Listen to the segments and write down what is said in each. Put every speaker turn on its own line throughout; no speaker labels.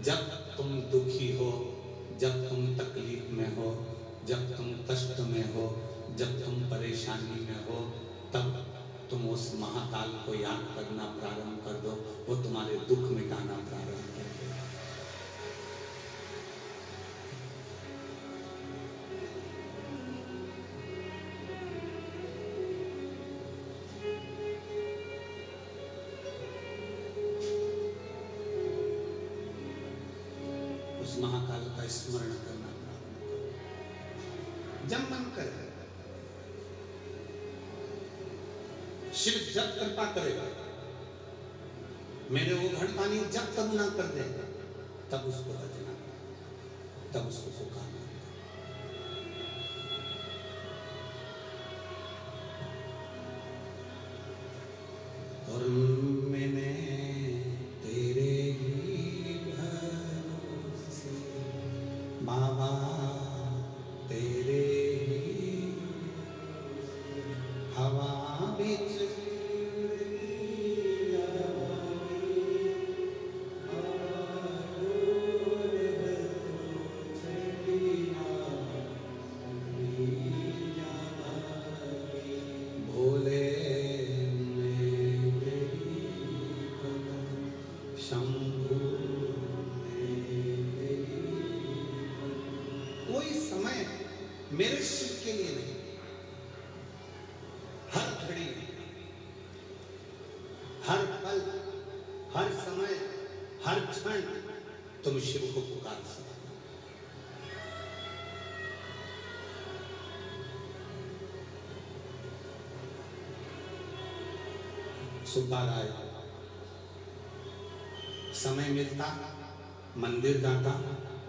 जब तुम दुखी हो, जब तुम तकलीफ में हो, जब तुम कष्ट में हो, जब तुम परेशानी में हो, तब तुम उस महाकाल को याद करना प्रारंभ कर दो, वो तुम्हारे दुख मिटाना प्रारंभ कर दो। उस महाकाल का स्मरण करना प्रारंभ करो। जब मन करे, शिव जब कृपा करेगा, मेरे वो घड़ पानी जब करुणा कर देगा, तब उसको रजना, तब उसको पुकारना। और मैंने तेरे ही भरोसे बाबा, तेरे ही हवा बीच मेरे शिव के लिए नहीं, हर घड़ी, हर पल, हर समय, हर क्षण तुम शिव को पुकार सकते हो। सुब्बा राय समय मिलता मंदिर जाता,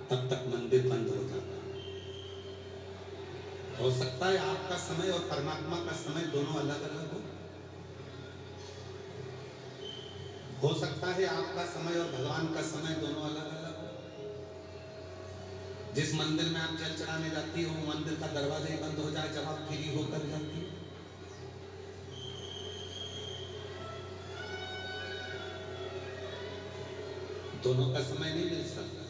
तब तक मंदिर बंद हो जाता। हो सकता है आपका समय और परमात्मा का समय दोनों अलग अलग हो सकता है आपका समय और भगवान का समय दोनों अलग अलग हो। जिस मंदिर में आप जल चढ़ाने जाती हो, वो मंदिर का दरवाजा ही बंद हो जाए जब आप फ्री होकर जाती हो। दोनों का समय नहीं मिल सकता।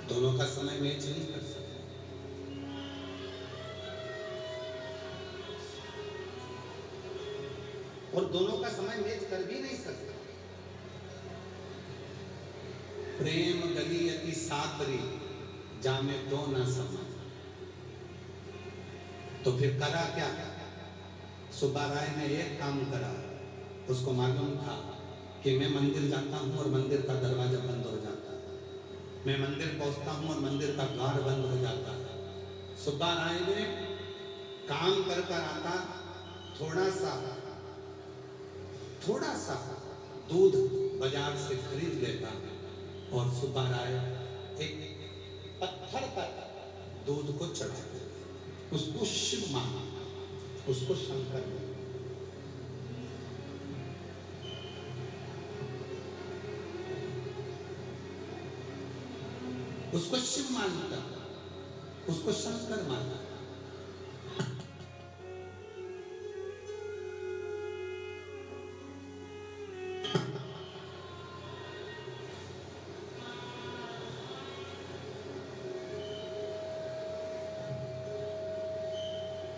दोनों का समय मैच नहीं कर सकते। और दोनों का समय मैच कर भी नहीं सकता। प्रेम गली अति सातरी, जामे दो ना समय। तो फिर करा क्या? सुब्बा राय ने एक काम करा। उसको मालूम था कि मैं मंदिर जाता हूं और मंदिर का दरवाजा बंद हो जाता है, मैं मंदिर पहुंचता हूं और मंदिर का द्वार बंद हो जाता है। सुब्बा राय ने काम कर कर आता, थोड़ा सा दूध बाजार से खरीद लेता और सुब्बा राय एक पत्थर पर दूध को चढ़ा देता। उसको शिव माना, उसको शंकर माना। उसको शिव मानता, उसको शंकर मानता।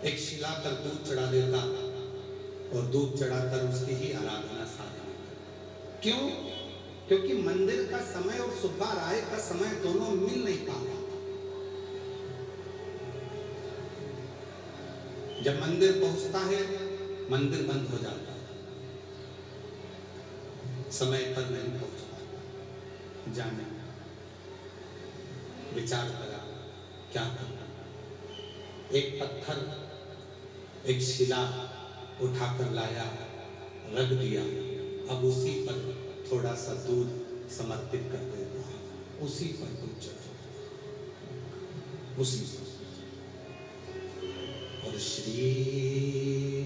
एक शिला पर दूध चढ़ा देता और दूध चढ़ाकर उसकी ही आराधना साधना। क्यों? क्योंकि मंदिर का समय और सुब्बा राय का समय दोनों मिल नहीं पा रहा था। जब मंदिर पहुंचता है, मंदिर बंद हो जाता है, समय पर नहीं पहुंचता। जाने विचार करा क्या करना। एक पत्थर, एक शिला उठाकर लाया, रख दिया। अब उसी पर थोड़ा सा दूध समर्पित कर देता, उसी पर दूध चढ़ा, उसी पर। और श्री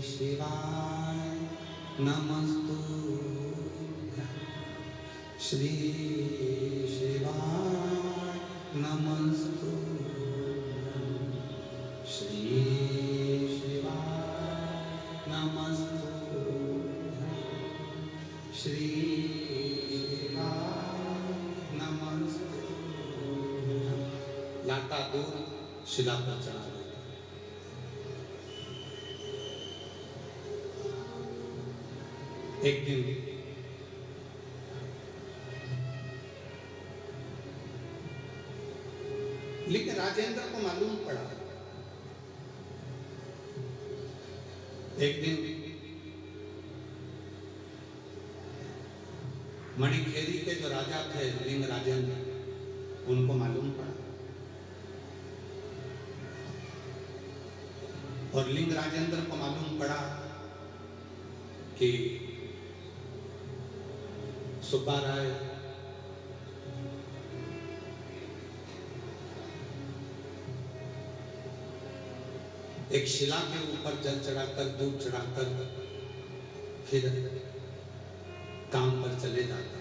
शिवाय नमस्तुभ्यं, श्री शिवाय नमस्तुभ्यं, श्री शिवाय नमस्तुभ्यं, श्री नमस्ते। लाता दूर शिला पर चढ़ा देता। एक दिन लेकिन राजेंद्र को मालूम पड़ा, एक दिन मणिखेरी के जो राजा थे लिंग राजेंद्र, उनको मालूम पड़ा और लिंग राजेंद्र को मालूम पड़ा कि सुब्बा राय एक शिला के ऊपर जल चढ़ाकर दूध चढ़ाकर फिर काम पर चले जाता।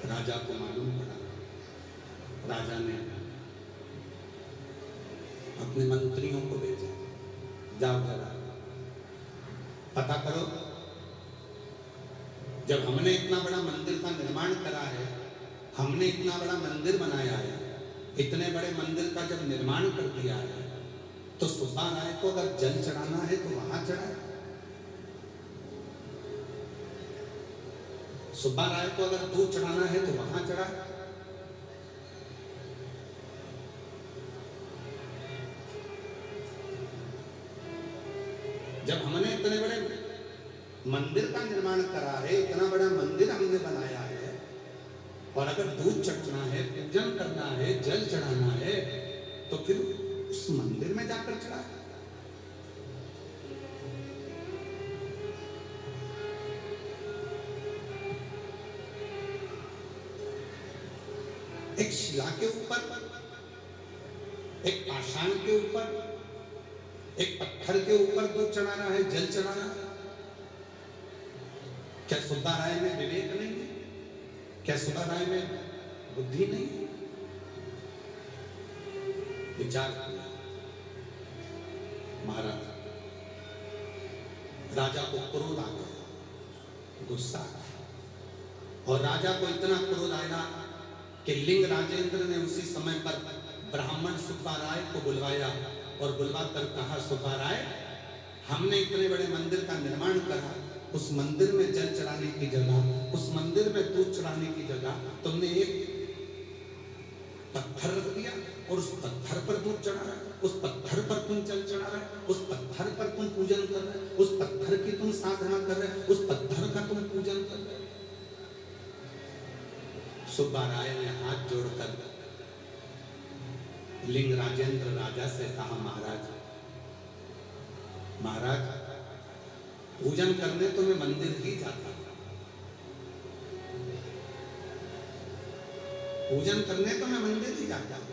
राजा को मालूम पड़ा, राजा ने अपने मंत्रियों को भेजा, जाओ जरा पता करो, जब हमने इतना बड़ा मंदिर का निर्माण करा है, हमने इतना बड़ा मंदिर बनाया है, इतने बड़े मंदिर का जब निर्माण कर दिया है, तो सुब्बा राय को अगर जल चढ़ाना है तो वहां चढ़ाए, सुब्बा राय को अगर दूध चढ़ाना है तो वहां चढ़ाए। जब हमने इतने बड़े मंदिर का निर्माण करा है, इतना बड़ा मंदिर हमने बनाया है, और अगर दूध चढ़ना है, पूजन करना है, जल चढ़ाना है, तो फिर उस मंदिर में जाकर चढ़ाए। एक शिला के ऊपर, एक पाषाण के ऊपर, एक पत्थर के ऊपर दूध चढ़ाना है, जल चढ़ाना। क्या सुब्बा राय में विवेक नहीं है? क्या सुब्बा राय में बुद्धि नहीं है? विचार किया महाराज, राजा को क्रोध आ गया, गुस्सा, और राजा को इतना क्रोध आया कि लिंग राजेंद्र ने उसी समय पर ब्राह्मण सुब्बा राय को बुलवाया और बुलवाकर कहा, सुब्बा राय, हमने इतने बड़े मंदिर का निर्माण करा, उस मंदिर में जल चढ़ाने की जगह, उस मंदिर में दूध चढ़ाने की जगह तुमने एक पत्थर रख दिया और उस पत्थर पर दूध चढ़ा रहा है, उस पत्थर पर तुम जल चढ़ा रहे, उस पत्थर पर तुम पूजन कर रहे, उस पत्थर की तुम साधना कर रहे, उस पत्थर का तुम पूजन कर रहे। सुब्बा राय ने हाथ जोड़कर लिंग राजेंद्र राजा से कहा, महाराज, महाराज, पूजन करने तो मैं मंदिर ही जाता हूं, पूजन करने तो मैं मंदिर ही जाता हूं,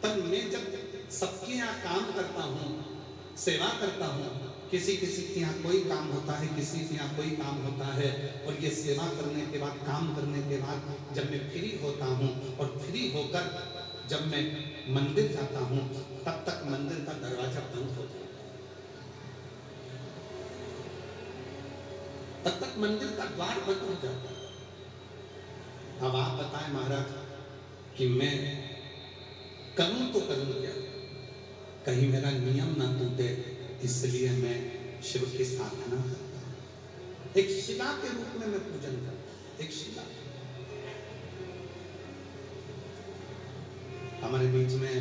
पर मैं जब सबके यहाँ काम करता हूं, सेवा करता हूं, किसी किसी के यहाँ कोई काम होता है, किसी के यहाँ कोई काम होता है, और ये सेवा करने के बाद, काम करने के बाद जब मैं फ्री होता हूं, और फ्री होकर जब मैं मंदिर जाता हूं, तब तक मंदिर का दरवाजा बंद हो जाता है, तब तक मंदिर का द्वार बंद हो जाता है। अब आप बताएं महाराज कि मैं करूं तो करूं क्या, कहीं मेरा नियम ना टूटे, इसलिए मैं शिव की साधना करता हूं, एक शिला के रूप में मैं पूजन करता हूं, एक शिला। हमारे बीच में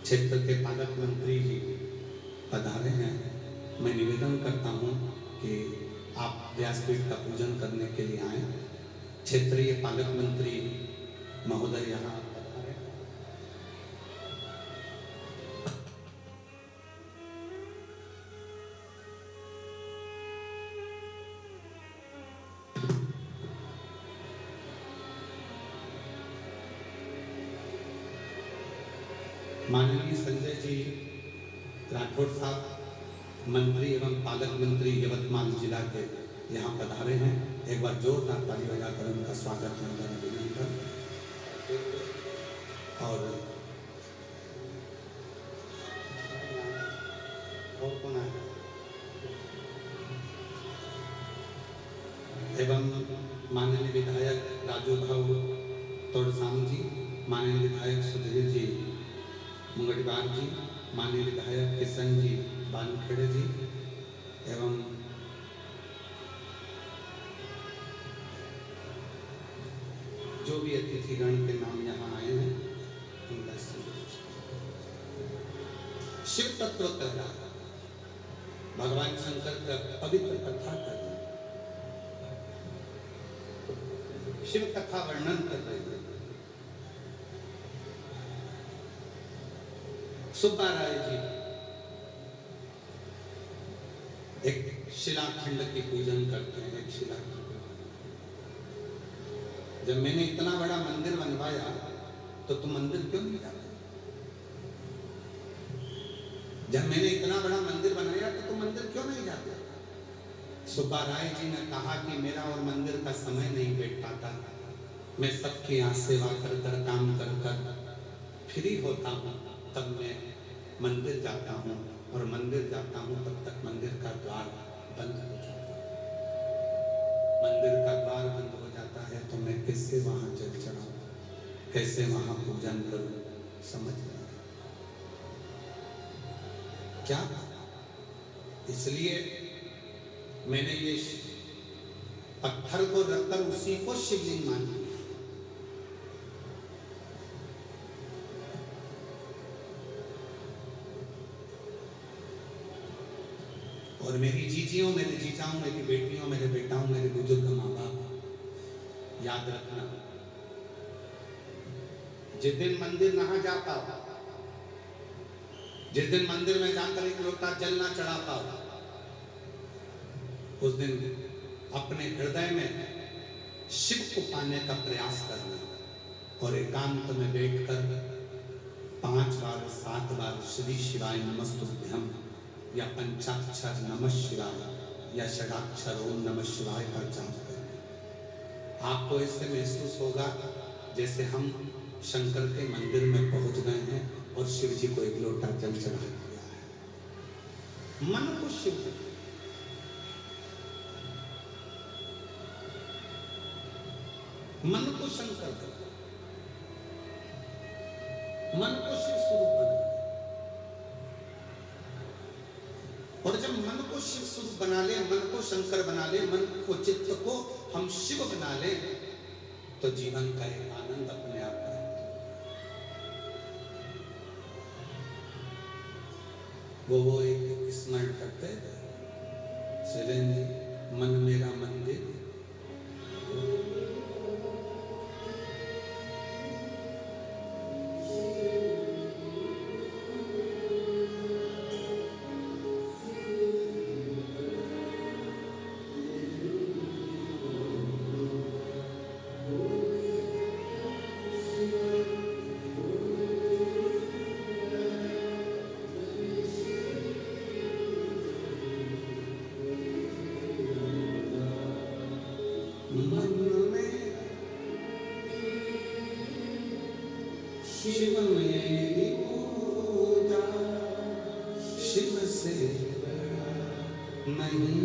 क्षेत्र के पालक मंत्री जी पधारे हैं, मैं निवेदन करता हूं कि आप व्यासपीठ का पूजन करने के लिए आए। क्षेत्रीय पालक मंत्री महोदय यहाँ पधारे। माननीय संजय जी राठौड़ साहब, मंत्री एवं पालक मंत्री यवतमाल जिला के, यहाँ पधारे हैं। एक बार जोरदार ताली बजाकर उनका स्वागत करना विनम्र। और कौन है? एवं माननीय विधायक राजू भाऊ तोड़साम जी, माननीय विधायक सुधीर जी मुंगटवार जी, माननीय विधायक किशन जी बानखेड़े जी, एवं जो भी अतिथिगण के नाम यहाँ आए हैं उनका शिव तत्व कह रहा है, भगवान शंकर का पवित्र कथा कर रहे हैं, शिव कथा वर्णन कर रहे हैं। सुब्बा राय जी एक शिलाखंड की पूजन करते हैं। एक शिलाखंड, जब मैंने इतना बड़ा मंदिर बनवाया तो तुम मंदिर क्यों नहीं जाते? जब मैंने इतना बड़ा मंदिर बनाया तो तुम मंदिर क्यों नहीं जाते? सुब्बा राय जी ने कहा कि मेरा और मंदिर का समय नहीं बैठ पाता, मैं सबके यहाँ सेवा कर कर काम कर कर फ्री होता हूँ, तब मैं मंदिर जाता हूँ, और मंदिर जाता हूँ तब तक मंदिर का द्वार बंद हो जाता है। मंदिर का द्वार बंद हो जाता है तो मैं कैसे वहां जल चढ़ाऊं, कैसे वहां पूजन करूं? समझ नहीं क्या? इसलिए मैंने ये पत्थर को रखकर उसी को शिवलिंग मान लिया। और मेरी जीजियों, मेरे जीजाओं, मेरी बेटियों, मेरे बेटाओं, मेरे बुजुर्ग माँ बाप, याद रखना, जिस दिन मंदिर ना जा पाओ, जिस दिन मंदिर में जाकर एक लोटा जल ना चढ़ा पाओ, उस दिन अपने हृदय में शिव को पाने का प्रयास करना, और एकांत में बैठकर 5 बार 7 बार श्री शिवाय नमस्तुभ्यं या पंचाक्षर नमः शिवाय या षडाक्षर ओम नमः शिवाय का जाप करें। आपको ऐसे महसूस होगा जैसे हम शंकर के मंदिर में पहुंच गए हैं और शिव जी को एक लोटा जल चढ़ा दिया है। मन को शिव, मन को शंकर करो, मन को शिव स्वरूप बना। और जब मन को शिव स्वरूप बना ले, मन को शंकर बना ले, मन को चित्त को हम शिव बना ले, तो जीवन का एक आनंद अपने आप प्राप्त हो। वो एक स्मरण करते शैलेंद्र जी, मन मेरा मंदिर, शिव से नहीं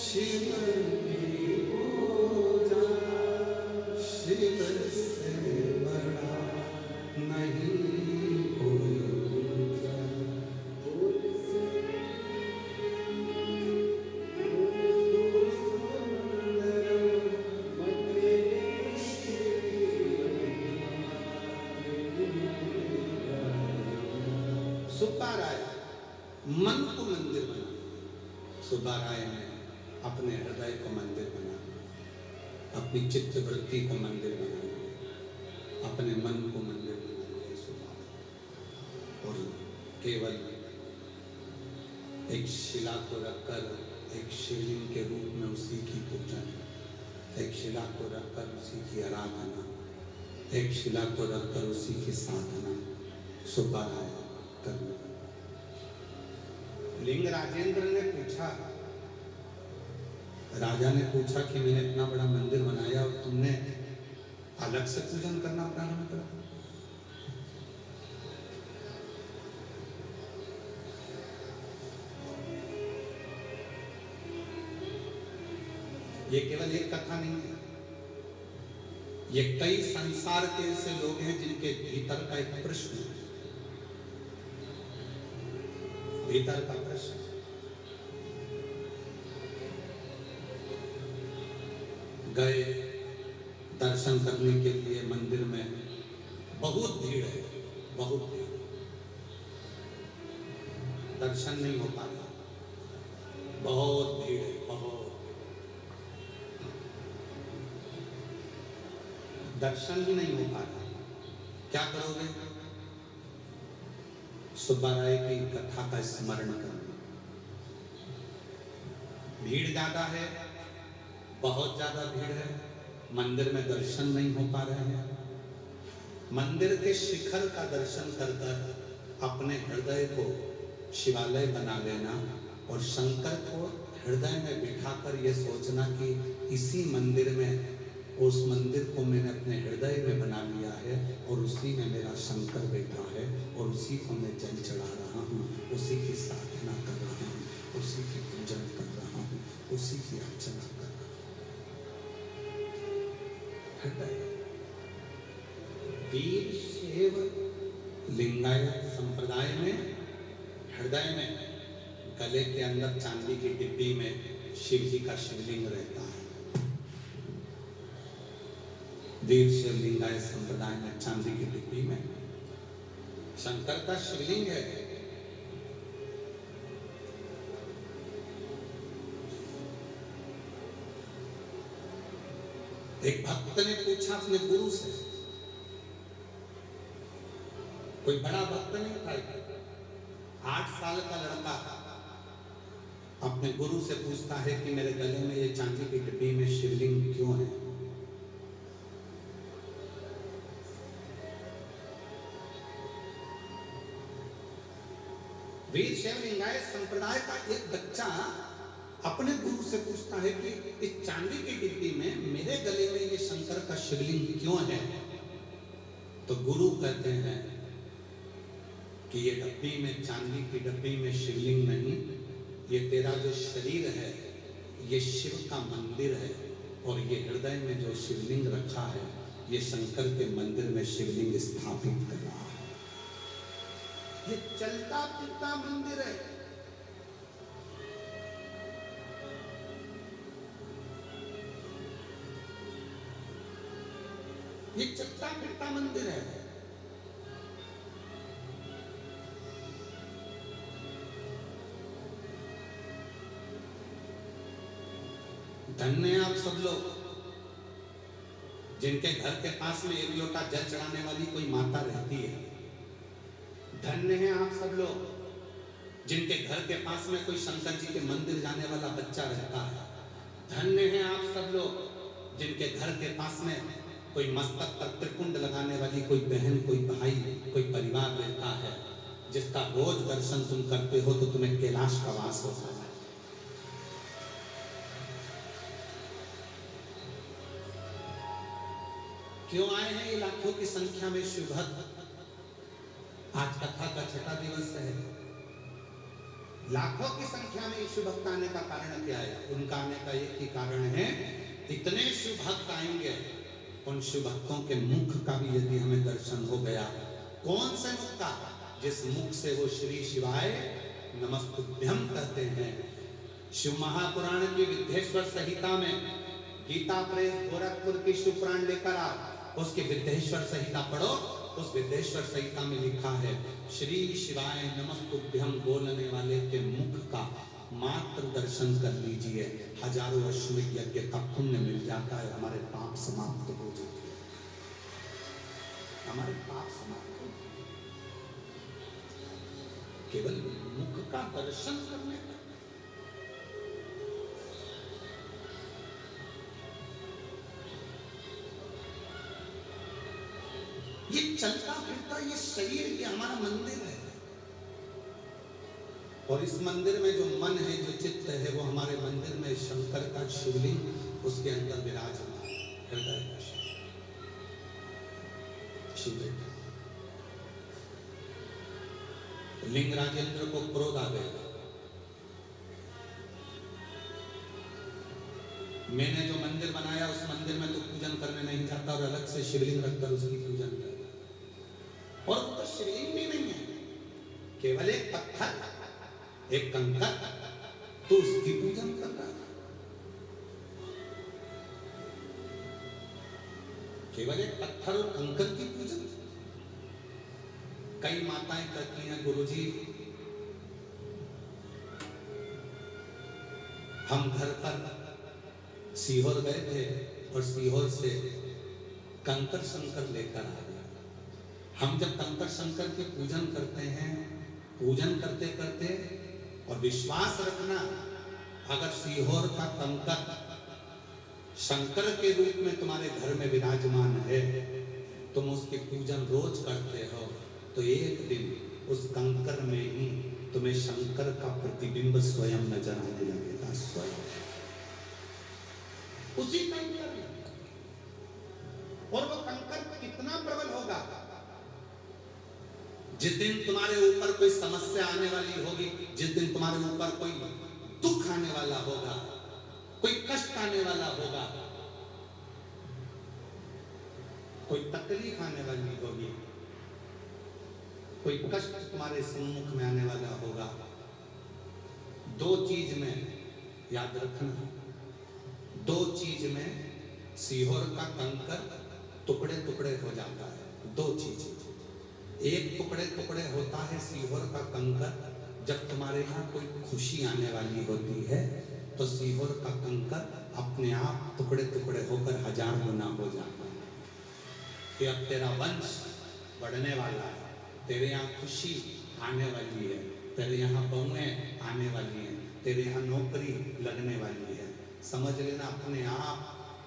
शिव की पूजा, शिव से बड़ा नहीं कोई दूजा। सुब्बा राय मन को मंदिर बना, सुब्बा राय ने अपने हृदय को मंदिर बना, अपनी चित्त वृत्ति को मंदिर बना लिया, अपने मन को मंदिर बना लिया सुब्बा। और केवल एक शिला को रखकर एक शिवलिंग के रूप में उसी की पूजन, एक शिला को रखकर उसी की आराधना, एक शिला को रखकर उसी की साधना सुब्बा राय करने। लिंग राजेंद्र ने पूछा, राजा ने पूछा कि मैंने इतना बड़ा मंदिर बनाया और तुमने अलग से पूजन करना प्रारंभ कर दिया। ये केवल एक कथा नहीं है, ये कई संसार के ऐसे लोग हैं जिनके भीतर का एक प्रश्न है, भीतर का प्रश्न। गए दर्शन करने के लिए मंदिर में, बहुत भीड़ है, बहुत भीड़, दर्शन नहीं हो पाता, बहुत भीड़ है, बहुत दर्शन ही नहीं हो पाता। क्या करोगे? सुब्बा राय की कथा का स्मरण करना। भीड़ ज्यादा है, बहुत ज्यादा भीड़ है, मंदिर में दर्शन नहीं हो पा रहे हैं। मंदिर के शिखर का दर्शन कर कर अपने हृदय को शिवालय बना लेना और शंकर को हृदय में बिठाकर ये सोचना कि इसी मंदिर में, उस मंदिर को मैंने अपने हृदय में बना लिया है और उसी में मेरा शंकर बैठा है और उसी को मैं जल चढ़ा रहा हूँ, उसी की साधना कर रहा हूँ, उसी की पूजन कर रहा हूँ, उसी की अर्चना कर रहा हूँ। हृदय वीर शैव लिंगायत संप्रदाय में हृदय में, गले के अंदर चांदी की डिब्बी में शिव जी का शिवलिंग रहता है। वीर शैव लिंगायत संप्रदाय में चांदी की डिब्बी में शंकर का शिवलिंग है। एक भक्त ने पूछा अपने गुरु से, कोई बड़ा भक्त नहीं था, 8 साल का लड़का अपने गुरु से पूछता है कि मेरे गले में ये चांदी की डिब्बी में शिवलिंग क्यों है? वीर शैव लिंगायत संप्रदाय का एक बच्चा अपने गुरु से पूछता है कि इस चांदी की डिब्बी में मेरे गले में ये शंकर का शिवलिंग क्यों है? तो गुरु कहते हैं कि ये डब्बी में, चांदी की डब्बी में शिवलिंग नहीं, ये तेरा जो शरीर है ये शिव का मंदिर है और ये हृदय में जो शिवलिंग रखा है ये शंकर के मंदिर में शिवलिंग स्थापित कर रहा है। ये चलता फिरता मंदिर है। ये चलता फिरता मंदिर है। धन्य हैं आप सब लोग जिनके घर के पास में एक लोटा जल चढ़ाने वाली कोई माता रहती है। धन्य हैं आप सब लोग जिनके घर के पास में कोई शंकर जी के मंदिर जाने वाला बच्चा रहता है। धन्य हैं आप सब लोग जिनके घर के पास में कोई मस्तक पर त्रिकुंड लगाने वाली कोई बहन, कोई भाई, कोई परिवार रहता है, जिसका रोज दर्शन तुम करते हो तो तुम्हें कैलाश का वास होता है। क्यों आए हैं ये लाखों की संख्या में शिव भक्त? आज कथा का छठा दिवस है। लाखों की संख्या में शिव भक्त आने का कारण क्या है? उनका आने का एक ही कारण है, इतने शिव भक्त आएंगे, उन शिव भक्तों के मुख का भी यदि हमें दर्शन हो गया, कौन से मुख का? जिस मुख से वो श्री शिवाय नमस्तुभ्यम कहते हैं। शिव महापुराण की विद्येश्वर संहिता में, गीता प्रेस गोरखपुर की शिव पुराण लेकर आओ, उसकी विद्येश्वर संहिता पढ़ो। उस विद्येश्वर संहिता में लिखा है, श्री शिवाय नमस्तुभ्यम बोलने वाले के मुख का मात्र दर्शन कर लीजिए, हजारों अश्वमेध यज्ञ का पुण्य मिल जाता है, हमारे पाप समाप्त हो जाते हैं, हमारे पाप समाप्त हो जाते हैं। केवल मुख का दर्शन करने का। ये चलता फिरता ये शरीर, ये हमारा मंदिर है, और इस मंदिर में जो मन है, जो चित्त है, वो हमारे मंदिर में शंकर का शिवलिंग उसके अंदर विराजमान, हृदय का शिव बैठा। लिंग राजेंद्र को क्रोध आ गया, मैंने जो मंदिर बनाया उस मंदिर में तो पूजन करने नहीं जाता, और अलग से शिवलिंग रखकर उसकी पूजन करता, और वो तो शिवलिंग भी नहीं है, केवल एक पत्थर, एक कंकर, तो उसकी पूजन कर रहा है। केवल एक पत्थर और कंकर की पूजन। कई माताएं कहती हैं, गुरुजी हम घर पर सीहोर गए थे और सीहोर से कंकर शंकर लेकर आ गए। हम जब कंकर शंकर की पूजन करते हैं, पूजन करते करते, और विश्वास रखना, अगर सीहोर का कंकर शंकर के रूप में तुम्हारे घर में विराजमान है, तुम उसकी पूजन रोज करते हो, तो एक दिन उस कंकर में ही तुम्हें शंकर का प्रतिबिंब स्वयं नजर आने लगेगा, स्वयं उसी कंकर में। और वो कंकर कितना प्रबल होगा, जिस दिन तुम्हारे ऊपर कोई समस्या आने वाली होगी, जिस दिन तुम्हारे ऊपर कोई दुख आने वाला होगा, कोई कष्ट आने वाला होगा, कोई तकलीफ आने वाली होगी, कोई कष्ट तुम्हारे सम्मुख में आने वाला होगा, दो चीज में याद रखना, दो चीज में सीहोर का कंकर टुकड़े टुकड़े हो जाता है। दो चीज, एक टुकड़े टुकड़े होता है सीहोर का कंकर जब तुम्हारे यहाँ कोई खुशी आने वाली होती है, तो सीहोर का कंकर अपने आप टुकड़े टुकड़े होकर 1000 गुना हो जाता है कि अब तेरा वंश बढ़ने वाला है, तेरे यहाँ खुशी आने वाली है, तेरे यहाँ बहुएं आने वाली हैं, तेरे यहाँ नौकरी लगने वाली है। समझ लेना अपने आप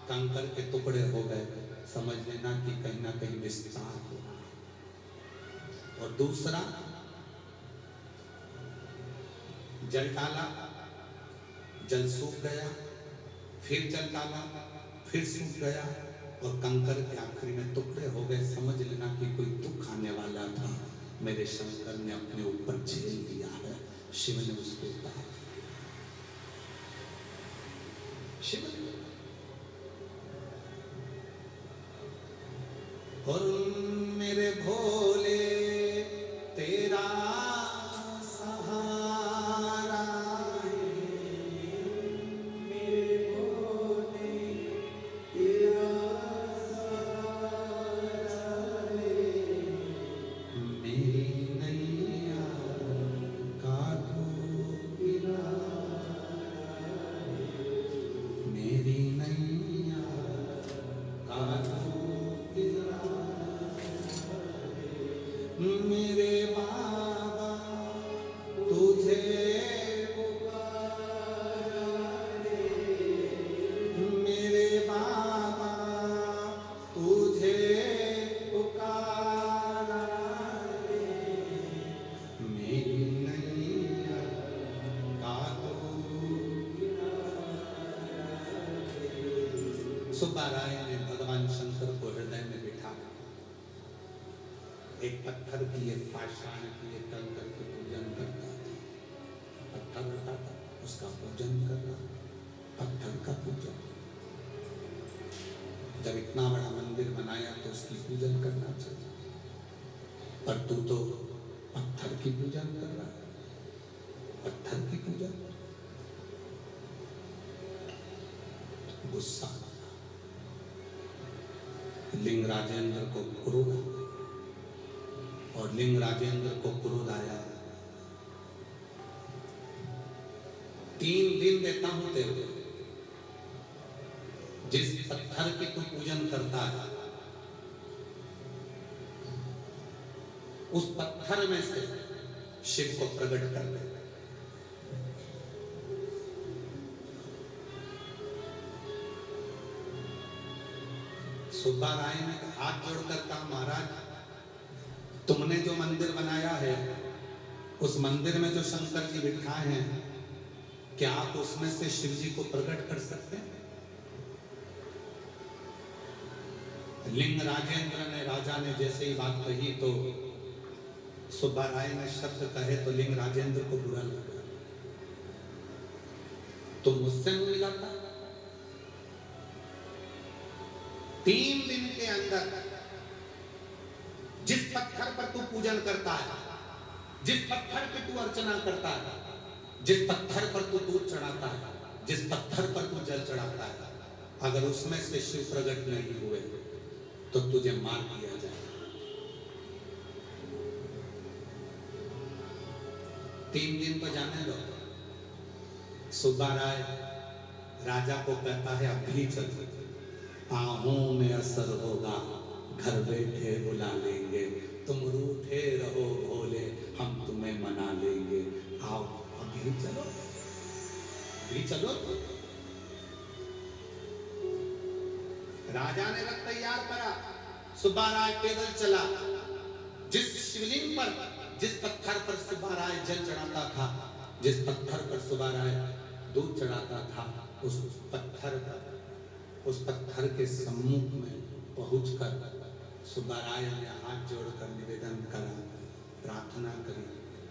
कंकर के टुकड़े हो गए, समझ लेना कि कहीं ना कहीं विस्तार हो रहा है। और दूसरा, जल डाला, जल सूख गया, फिर जल डाला, फिर सूख गया, और कंकर के आखिरी में टुकड़े हो गए। समझ लेना कि कोई दुख आने वाला था, मेरे शंकर ने अपने ऊपर झेल लिया है, शिव ने उसको उतार दिया। शिव ने, और मेरे भोले तेरा सहारा है, मेरे भोले तेरा सहारा है, मेरी नैया का तू किनारा है, मेरी नैया का तू किनारा है, मेरे बाबा तुझे पुकारा रे, मेरे बाबा तुझे पुकारा रे, मेरी नैया का तू किनारा रे। सुब्बा राय ने भगवान शंकर को हृदय में बिठा, एक पत्थर की, एक पाषाण की, एक कंकर की पूजन करता था। पत्थर रखा था, उसका पूजन कर रहा, पत्थर का पूजन। जब इतना बड़ा मंदिर बनाया तो उसकी पूजन करना चाहिए, पर तू तो पत्थर की पूजन कर रहा है, पत्थर की पूजन। गुस्सा, लिंग राजेंद्र को क्रोध आया, और लिंग राजेंद्र को क्रोध आया, 3 दिन देता हूं तेरे को, जिस पत्थर की तू पूजन करता है उस पत्थर में से शिव को प्रकट कर दे। सुब्बा राय ने हाथ जोड़कर कहा, महाराज तुमने जो मंदिर बनाया है उस मंदिर में जो शंकर जी बिठाए हैं, क्या आप उसमें से शिव जी को प्रकट कर सकते हैं? लिंग राजेंद्र ने, राजा ने जैसे ही बात कही तो सुब्बा राय ने शब्द कहे तो लिंग राजेंद्र को बुरा लगा। तो मुझसे मिलाता 3 दिन के अंदर जिस पत्थर पर तू पूजन करता है, जिस पत्थर की तू अर्चना करता है, जिस पत्थर पर तू दूध चढ़ाता है, जिस पत्थर पर तू जल चढ़ाता है, अगर उसमें से शिव प्रकट नहीं हुए तो तुझे मार दिया जाए। 3 दिन तो जाने दो। सुब्बा राय राजा को कहता है, अभी चल, आहों में असर होगा, घर बैठे बुला लेंगे, तुम रूठे रहो भोले, हम तुम्हें मना लेंगे, आओ अभी चलो, अभी चलो। राजा ने रथ तैयार करा, सुब्बा राय पैदल चला, जिस शिवलिंग पर, जिस पत्थर पर सुब्बा राय जल चढ़ाता था, जिस पत्थर पर सुब्बा राय दूध चढ़ाता था, उस पत्थर के सम्मुख में पहुंचकर सुब्बा राय ने हाथ जोड़कर निवेदन करा, प्रार्थना करी,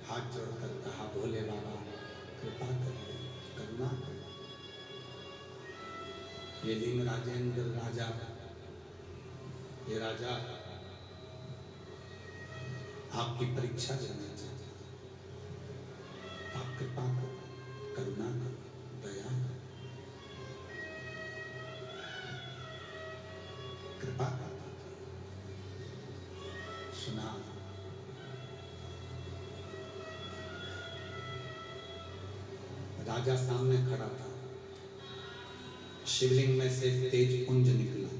हाथ जोड़कर कहा, भोले बाबा कृपा करिए, करुणा करिए। ये लिंग राजेंद्र राजा, ये राजा आपकी परीक्षा लेना चाहता है, आप कृपा करो, करुणा करो, दया करो, कृपा करो। सुना, राजा सामने खड़ा था, शिवलिंग में से तेज पुंज निकला,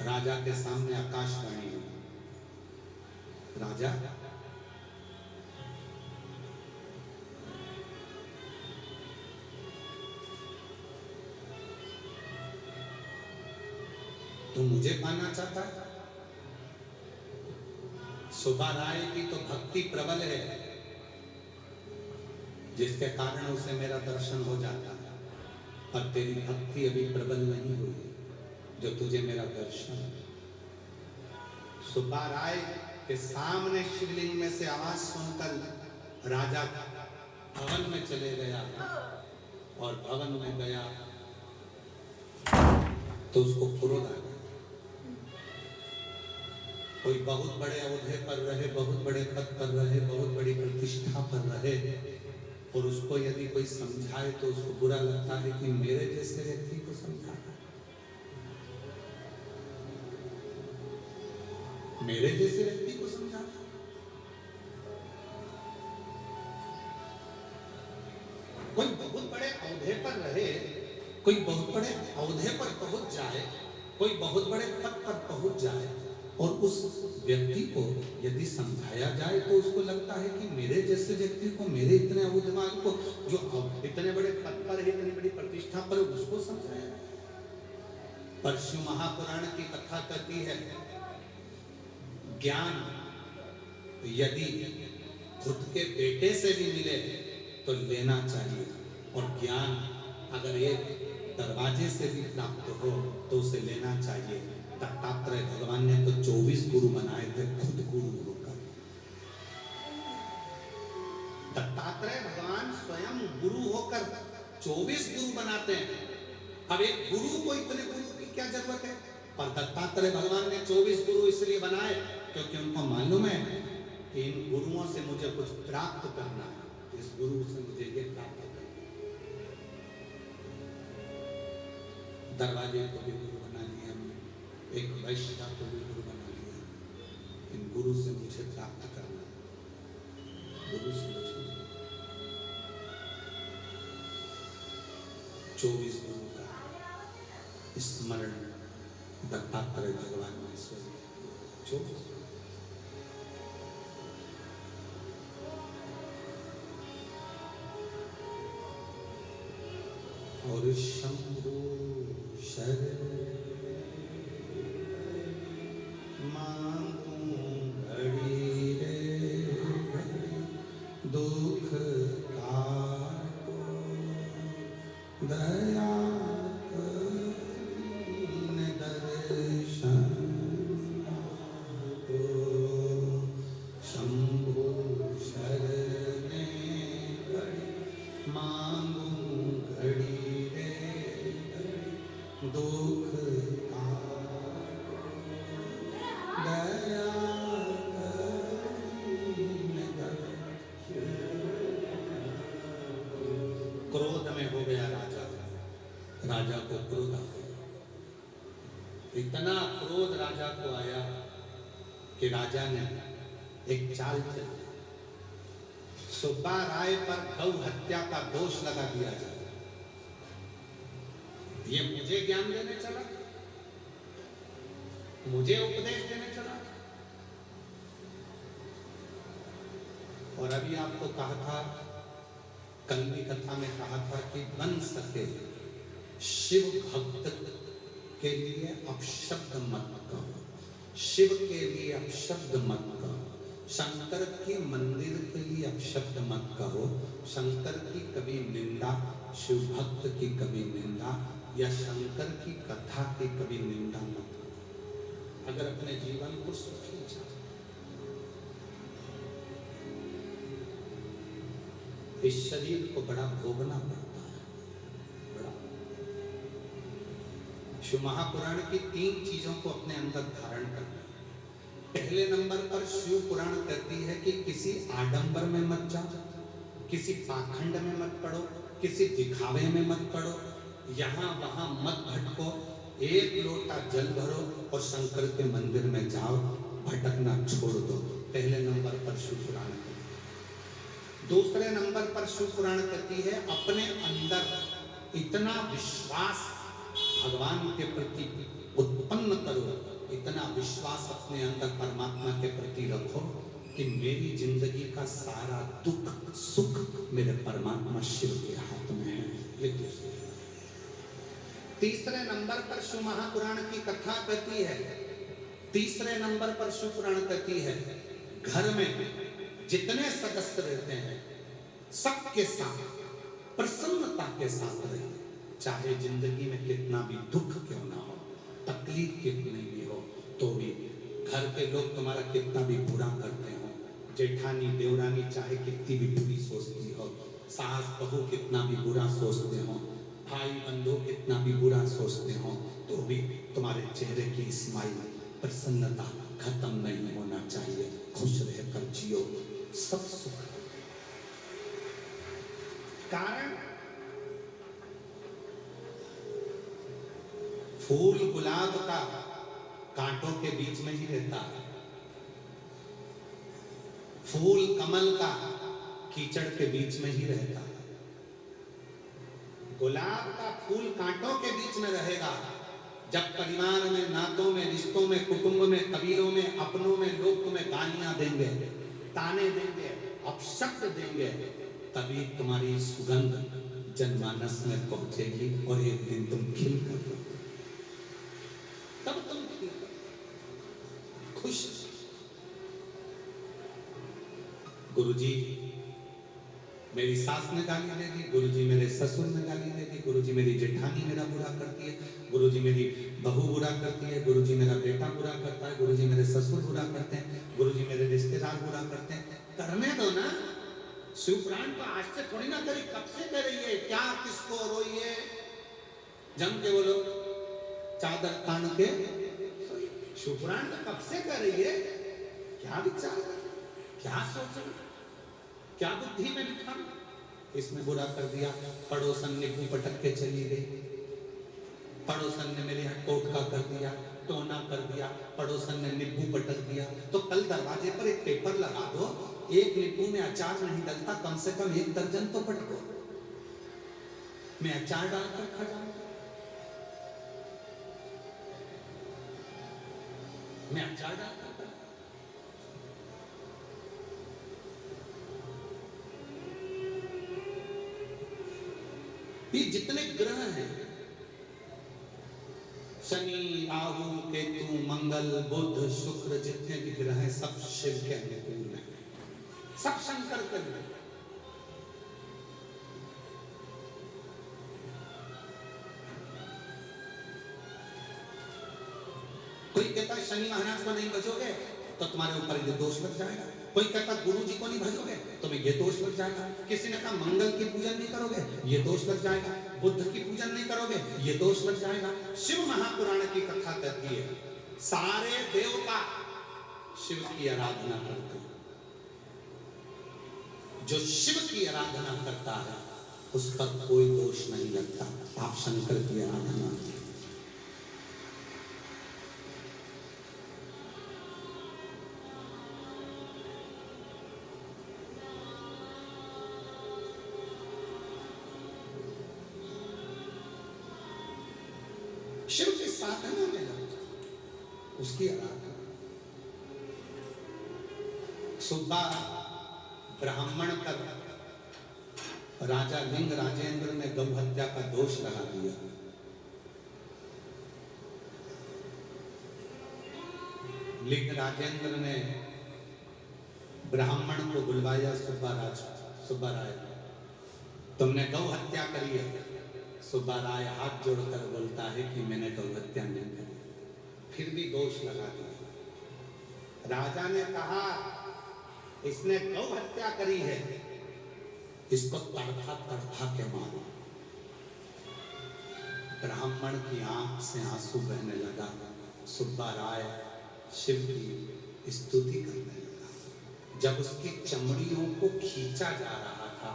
राजा के सामने आकाशवाणी हुई, राजा तू मुझे पाना चाहता है? सुब्बा राय की तो भक्ति प्रबल है, जिसके कारण उसे मेरा दर्शन हो जाता है, पर तेरी भक्ति अभी प्रबल नहीं हुई जो तुझे मेरा दर्शन। सुब्बा राय के सामने शिवलिंग में से आवाज सुनकर राजा भवन में चले गया, और भवन में गया तो उसको क्रोध आ गया। कोई बहुत बड़े ओहदे पर रहे, बहुत बड़े पद पर रहे, बहुत बड़ी प्रतिष्ठा पर रहे, और उसको यदि कोई समझाए तो उसको बुरा लगता है कि मेरे जैसे व्यक्ति को समझाना, मेरे जैसे व्यक्ति को समझाना। कोई बहुत बड़े ओहदे पर रहे, कोई बहुत बड़े ओहदे पर पहुंच जाए, कोई बहुत बड़े पद पर पहुंच जाए, और उस व्यक्ति को यदि समझाया जाए तो उसको लगता है कि मेरे जैसे व्यक्ति को, मेरे इतने अबुद्धमार्ग को, जो इतने बड़े पद पर है, इतनी बड़ी प्रतिष्ठा पर, उसको समझाया। पर शिव महापुराण की कथा कहती है, ज्ञान यदि खुद के बेटे से भी मिले तो लेना चाहिए, और ज्ञान अगर एक दरवाजे से भी प्राप्त हो तो उसे लेना चाहिए। दत्तात्रेय भगवान ने तो 24 गुरु बनाए थे, खुद गुरु होकर। दत्तात्रेय भगवान स्वयं गुरु होकर 24 गुरु बनाते हैं। अब एक गुरु को इतने गुरु की क्या जरूरत है? पर दत्तात्रेय भगवान ने 24 गुरु इसलिए बनाए क्योंकि उनको मालूम है कि इन गुरुओं से मुझे कुछ प्राप्त करना है, इस गुरु से मुझे ये प्राप्त करना है। दरवाजे को भी गुरु बना लिया हमने, एक वैश्य को भी गुरु बना लिया। इन गुरु से मुझे प्राप्त करना है, गुरु से मुझे 24 गुरु का स्मरण दत्तात्रेय भगवान ने ईश्वर और शंभु शरण मांगू घड़ी रे दुख काटो दया क्रोध में हो गया राजा, राजा को क्रोध आ गया। इतना क्रोध राजा को आया कि राजा ने एक चाल चली, सुब्बा राय पर गौ हत्या का दोष लगा दिया जाए। ये मुझे ज्ञान देने चला, मुझे उपदेश देने चला। और अभी आपको कहा था, कल की कथा में कहा था कि बन सके शिव भक्त के लिए अपशब्द मत कहो, शिव के लिए अपशब्द मत कहो, शंकर के मंदिर के लिए अपशब्द मत कहो, शंकर की कभी निंदा, शिव भक्त की कभी निंदा या शंकर की कथा की कभी निंदा मत करो। अगर अपने जीवन को सुखी चाहे, इस शरीर को बड़ा भोगना पड़ता है, बड़ा। शिव महापुराण की 3 चीजों को अपने अंदर धारण करना। पहले नंबर पर शिव पुराण कहती है कि किसी आडंबर में मत जाओ, किसी पाखंड में मत पड़ो, किसी दिखावे में मत पड़ो, यहाँ वहां मत भटको, एक लोटा जल भरो और शंकर के मंदिर में जाओ, भटकना छोड़ दो। पहले नंबर पर शिव पुराण। दूसरे नंबर पर शिव पुराण कहती है अपने अंदर इतना विश्वास भगवान के प्रति उत्पन्न करो, इतना विश्वास अपने अंदर परमात्मा के प्रति रखो कि मेरी जिंदगी का सारा दुख सुख मेरे परमात्मा शिव के हाथ में है। ये तीसरे नंबर पर शिव महापुराण की कथा कहती है, तीसरे नंबर पर शिव पुराण कहती है घर में जितने सदस्य रहते हैं सबके साथ प्रसन्नता के साथ रहिए, चाहे जिंदगी में कितना भी दुख क्यों ना हो, तकलीफ कितनी भी हो, तो भी घर के लोग तुम्हारा कितना भी बुरा करते हो, जेठानी देवरानी चाहे कितनी भी बुरी सोचती हो, सास बहू कितना भी बुरा सोचते हो, भाई बंधु कितना भी बुरा सोचते हो, तो भी तुम्हारे चेहरे की स्माइल प्रसन्नता खत्म नहीं होना चाहिए। खुश रहकर जियो, सब सुख। कारण फूल गुलाब का कांटों के बीच में ही रहता है, फूल कमल का कीचड़ के बीच में ही रहता है। गुलाब का फूल कांटों के बीच में रहेगा, जब परिवार में, नातों में, रिश्तों में, कुटुंब में, कबीलों में, अपनों में लोग तुम्हें गालियां देंगे, ताने देंगे, अपशब्द देंगे, तभी तुम्हारी सुगंध जनमानस में पहुंचेगी और एक दिन तुम खिल कर, तब तुम खिल कर खुश। गुरुजी मेरी सास ने गाली दे दी, गुरुजी मेरे ससुर ने गाली दे दी, गुरुजी मेरी जेठानी मेरा बुरा करती है, गुरुजी मेरी बहू बुरा करती है, गुरुजी मेरा बेटा बुरा करता है, गुरुजी मेरे ससुर बुरा करते हैं, गुरुजी मेरे रिश्तेदार बुरा करते हैं। करने दो ना, शिवपुराण को आज से थोड़ी ना करी, कब से कर रही है, क्या किसको रोइए, जम के बोलो चादर तान के। शिवपुराण तो कब से कर रही है, क्या विचार, क्या सोच, क्या बुद्धि में लिखा, इसमें बुरा कर दिया, पड़ोसन ने मुंह पटक के चली गई, पड़ोसन ने मेरे यहाँ टोटका कर दिया, टोना कर दिया, पड़ोसन ने नींबू पटक दिया। तो कल दरवाजे पर एक पेपर लगा दो, एक नींबू में अचार नहीं डलता, कम से कम 1 दर्जन तो पटको, मैं अचार डालकर खा जाऊंगा, मैं अचार डालकर ये जितने ग्रह हैं, शनि राहु केतु मंगल बुध शुक्र, जितने भी ग्रह हैं सब शिव के अनुकूल हैं, सब शंकर के अनुकूल। कोई कहता है शनि महाराज को नहीं भजोगे तो तुम्हारे ऊपर ये दोष लग जाएगा, कोई कहता गुरु जी को नहीं भजोगे तुम्हें ये दोष लग जाएगा, किसी ने कहा मंगल की पूजन नहीं करोगे ये दोष लग जाएगा, बुद्ध की पूजन नहीं करोगे ये दोष लग जाएगा। शिव महापुराण की कथा कहती है सारे देवता शिव की आराधना करते हैं, जो शिव की आराधना करता है उस पर कोई दोष नहीं लगता, आप शंकर की आराधना। शिव की साधना में लगता, उसकी आराधना। सुब्बा ब्राह्मण पर राजा लिंग राजेंद्र ने गौ हत्या का दोष लगा दिया। लिंग राजेंद्र ने ब्राह्मण को बुलवाया, सुब्बा राय तुमने गौ हत्या करी है। सुब्बा राय हाथ जोड़कर बोलता है कि मैंने गौ हत्या नहीं करी, फिर भी दोष लगा दिया। राजा ने कहा इसने गौ हत्या करी है, इसको तड़फा तड़फा के मारो। ब्राह्मण की आंख से आंसू बहने लगा, सुब्बा राय शिव की स्तुति करने लगा। जब उसकी चमड़ियों को खींचा जा रहा था,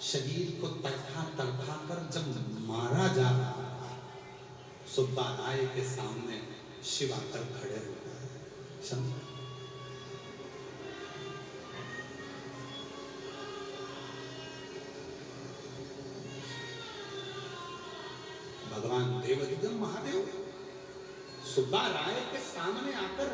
शरीर को तड़फा तड़फा कर जब मारा जा रहा था, सुब्बा राय के सामने शिव आकर खड़े हो गए। भगवान देवदिगम महादेव सुब्बा राय के सामने आकर,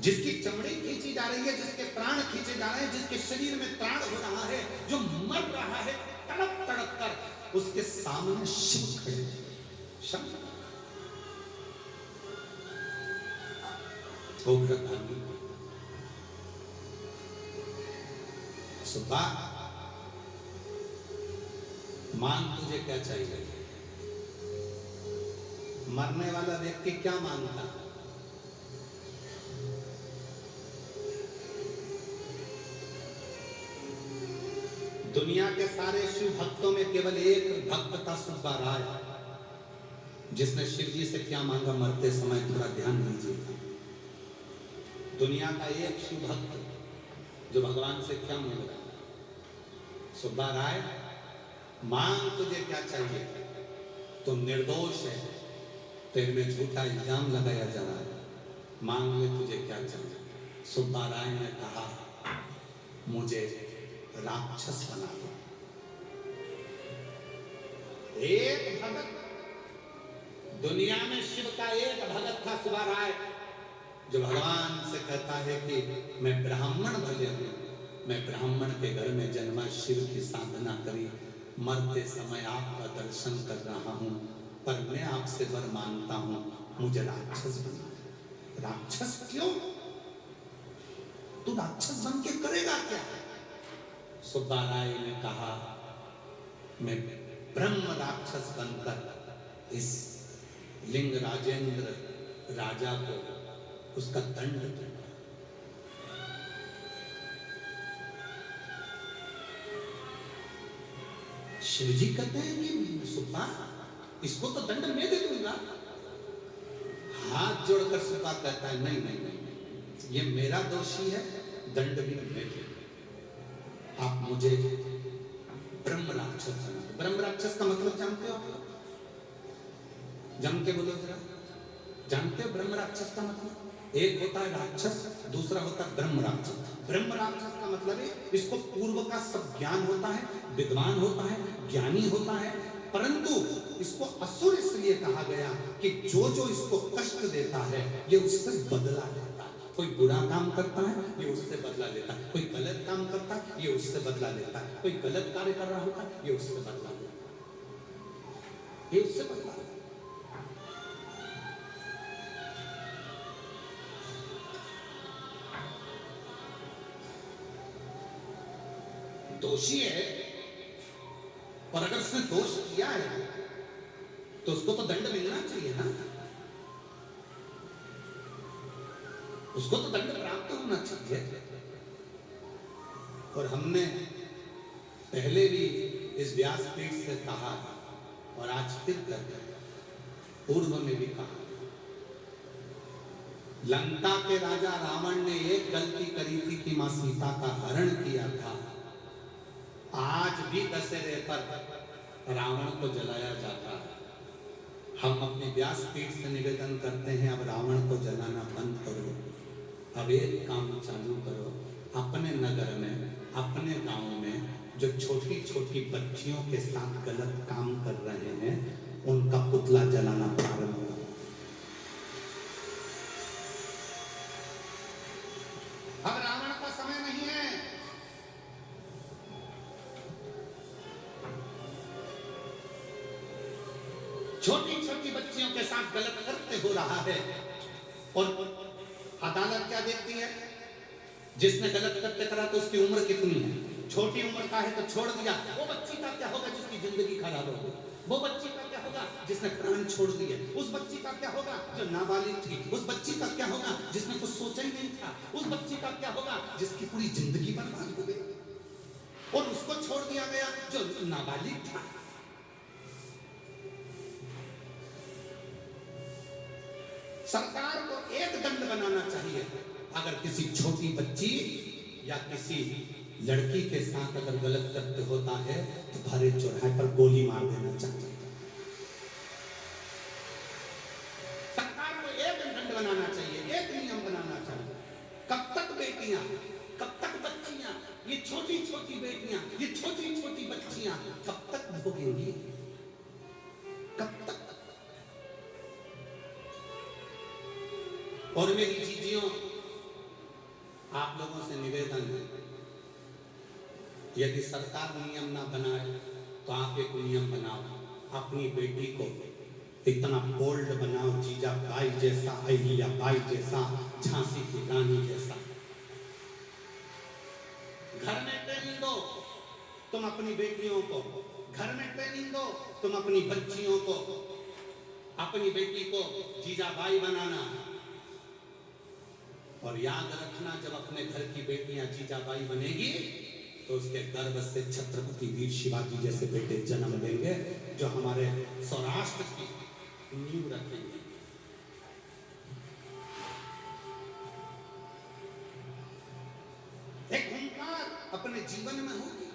जिसकी चमड़ी खींची जा रही है, जिसके प्राण खींचे जा रहे हैं, जिसके शरीर में प्राण हो रहा है, जो मर रहा है तड़प तड़प कर, उसके सामने शिव खड़े। सुब्बा मान तुझे क्या चाहिए? मरने वाला व्यक्ति क्या मांगता है? दुनिया के सारे शिव भक्तों में केवल एक भक्त था, सुब्बा राय, जिसने शिव जी से क्या मांगा मरते समय, थोड़ा ध्यान दीजिएगा। दुनिया का एक शिव भक्त जो भगवान से क्या मांगा? सुब्बा राय मांग तुझे क्या चाहिए? तुम निर्दोष है, तेरे में झूठा इल्जाम लगाया जा रहा है, मांग ले तुझे क्या चाहिए? सुब्बा राय ने कहा मुझे राक्षस बना दो। एक भगत, दुनिया में शिव का एक भगत था सुब्बा राय, जो भगवान से कहता है कि मैं ब्राह्मण भले हूं, मैं ब्राह्मण के घर में जन्मा, शिव की साधना करी, मरते समय आपका दर्शन कर रहा हूं, पर मैं आपसे वर मांगता हूं, मुझे राक्षस बना दो। राक्षस क्यों? तू राक्षस बन के करेगा क्या? सुब्बा राय ने कहा मैं ब्रह्म राक्षस बनकर इस लिंग राजेंद्र राजा को उसका दंड दूंगा। शिव जी कहते हैं कि सुपा इसको तो दंड मैं दे दूंगा। हाथ जोड़कर सुपा कहता है नहीं नहीं नहीं, ये मेरा दोषी है, दंड भी मैं दूंगा। आप मुझे ब्रह्म राक्षस बना। ब्रह्म राक्षस का मतलब जानते हो आप लोग? जम के बोलो जरा, जानते हो ब्रह्म राक्षस का मतलब? एक होता है राक्षस, दूसरा होता है ब्रह्म राक्षस। ब्रह्म राक्षस का मतलब है इसको पूर्व का सब ज्ञान होता है, विद्वान होता है, ज्ञानी होता है, परंतु इसको असुर इसलिए कहा गया कि जो जो इसको कष्ट देता है ये उससे बदला लेता है। कोई बुरा काम करता है ये उससे बदला लेता है, कोई गलत काम करता है ये उससे बदला लेता है, कोई गलत कार्य कर रहा होता है ये उससे बदला लेता है, ये उससे बदला लेता है। दोषी है और अगर उसने दोष किया है तो उसको तो दंड मिलना चाहिए ना, उसको तो दंड प्राप्त होना चाहिए। और हमने पहले भी इस व्यासपीठ से कहा और आज फिर करते हैं, पूर्व में भी कहा, लंका के राजा रावण ने एक गलती करी थी कि मां सीता का हरण किया था। आज भी दशहरे पर रावण को जलाया जाता है। हम अपने व्यासपीठ से निवेदन करते हैं अब रावण को जलाना बंद करो, अब एक काम चालू करो, अपने नगर में, अपने गांव में जो छोटी छोटी बच्चियों के साथ गलत काम कर रहे हैं उनका पुतला जलाना प्रारंभ करो। अब रावण का समय नहीं है। छोटी छोटी बच्चियों के साथ गलत करते हो रहा है और अदालत क्या देखती है? जिसने गलत करते करा तो उसकी उम्र कितनी है? छोटी उम्र का है तो छोड़ दिया। वो बच्ची का क्या होगा जिसकी जिंदगी खराब हो गई? वो बच्ची का क्या होगा जिसने प्राण छोड़ दिए? उस बच्ची का क्या होगा जो नाबालिग थी? उस बच्ची का क्या होगा जिसने कुछ सोचा ही नहीं था? उस बच्ची का क्या होगा जिसकी पूरी जिंदगी बर्बाद हो गई और उसको छोड़ दिया गया जो नाबालिग था? सरकार को एक दंड बनाना चाहिए, अगर किसी छोटी बच्ची या किसी लड़की के साथ अगर गलत कृत्य होता है तो भरे चौराहे पर गोली मार देना चाहिए। सरकार को एक दंड बनाना चाहिए, एक नियम बनाना चाहिए। कब तक बेटियां, कब तक बच्चियां, ये छोटी छोटी बेटियां, ये छोटी छोटी बच्चियां कब तक भोगेंगी? कब तक? और मेरी जीजियों, आप लोगों से निवेदन है, यदि सरकार नियम ना बनाए तो आप एक नियम बनाओ, अपनी बेटी को इतना बोल्ड बनाओ, जीजाबाई जैसा, अहिल्याबाई जैसा, झांसी की रानी जैसा। घर में ट्रेनिंग दो तुम अपनी बेटियों को, घर में ट्रेनिंग दो तुम अपनी बच्चियों को, अपनी बेटी को जीजाबाई बनाना। और याद रखना, जब अपने घर की बेटियां जीजाबाई बनेगी तो उसके गर्भ से छत्रपति वीर शिवाजी जैसे बेटे जन्म लेंगे जो हमारे सौराष्ट्र की नींव रखेंगे। एक हुंकार अपने जीवन में होगी।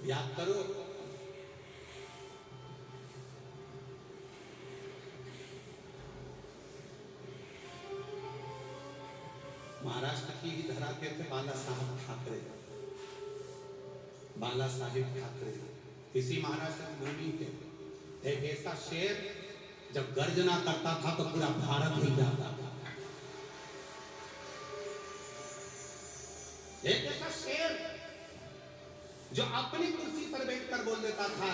याद करो, महाराष्ट्र की ही धरा के थे बाला साहब ठाकरे, बाला साहेब ठाकरे, इसी महाराष्ट्र की भूमि के। एक ऐसा शेर जब गर्जना करता था तो पूरा भारत हिल जाता था। एक ऐसा शेर जो अपनी कुर्सी पर बैठकर बोल देता था,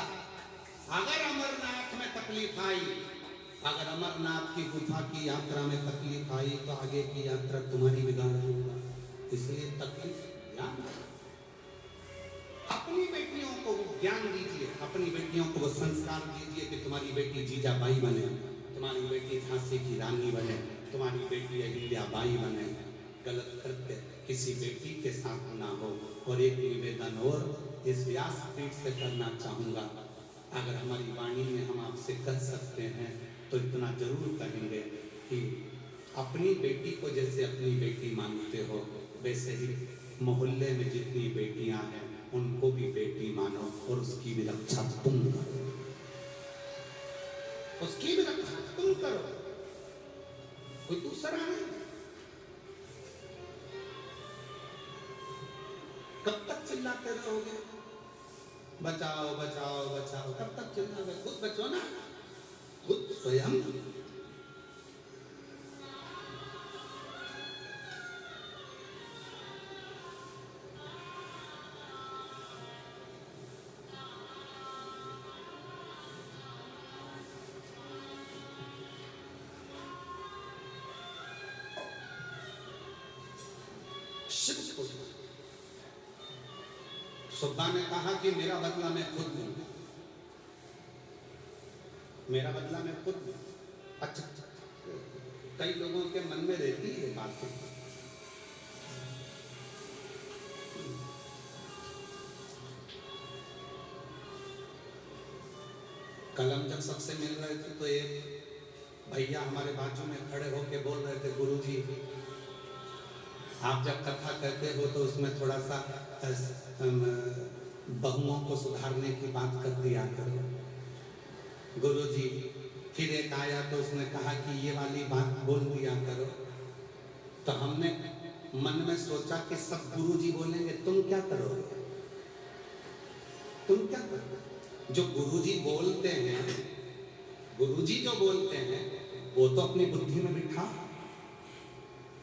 अगर अमरनाथ में तकलीफ आई, अगर अमरनाथ की गुफा की यात्रा में तकलीफ आई तो आगे की यात्रा तुम्हारी बिगाड़ दूंगा, इसलिए तकलीफ ज्ञान। अपनी बेटियों को ज्ञान दीजिए, अपनी बेटियों को वो संस्कार दीजिए कि तुम्हारी बेटी जीजाबाई बने, तुम्हारी बेटी झांसी की रानी बने, तुम्हारी बेटी अहिल्याबाई बने। गलत कृत्य किसी बेटी के साथ ना हो। और एक निवेदन और इस व्यासपीठ से करना चाहूँगा, अगर हमारी वाणी में हम आपसे कर सकते हैं तो इतना जरूर कहेंगे कि अपनी बेटी को जैसे अपनी बेटी मानते हो, वैसे ही मोहल्ले में जितनी बेटियां हैं उनको भी बेटी मानो और उसकी भी रक्षा तुम करो, उसकी भी रक्षा तुम करो, कोई दूसरा नहीं। कब तक चिल्लाते रहोगे बचाओ बचाओ बचाओ? कब तक चिल्लाओगे? खुद बचो ना, खुद स्वयं। सुब्बा ने कहा कि मेरा बदला मैं खुद लूंगा, मेरा बदला मैं खुद लूंगा। अच्छा, कई लोगों के मन में रहती है बात, कल हम जब सबसे मिल रहे थे तो एक भैया हमारे बाजू में खड़े होके बोल रहे थे, गुरुजी आप जब कथा कहते हो तो उसमें थोड़ा सा बहुओं को सुधारने की बात कर दिया करो गुरुजी। फिर एक आया तो उसने कहा कि ये वाली बात बोल दिया करो। तो हमने मन में सोचा कि सब गुरुजी बोलेंगे, तुम क्या करोगे? तुम क्या करोगे? जो गुरुजी बोलते हैं, गुरुजी जो बोलते हैं वो तो अपनी बुद्धि में बिठा,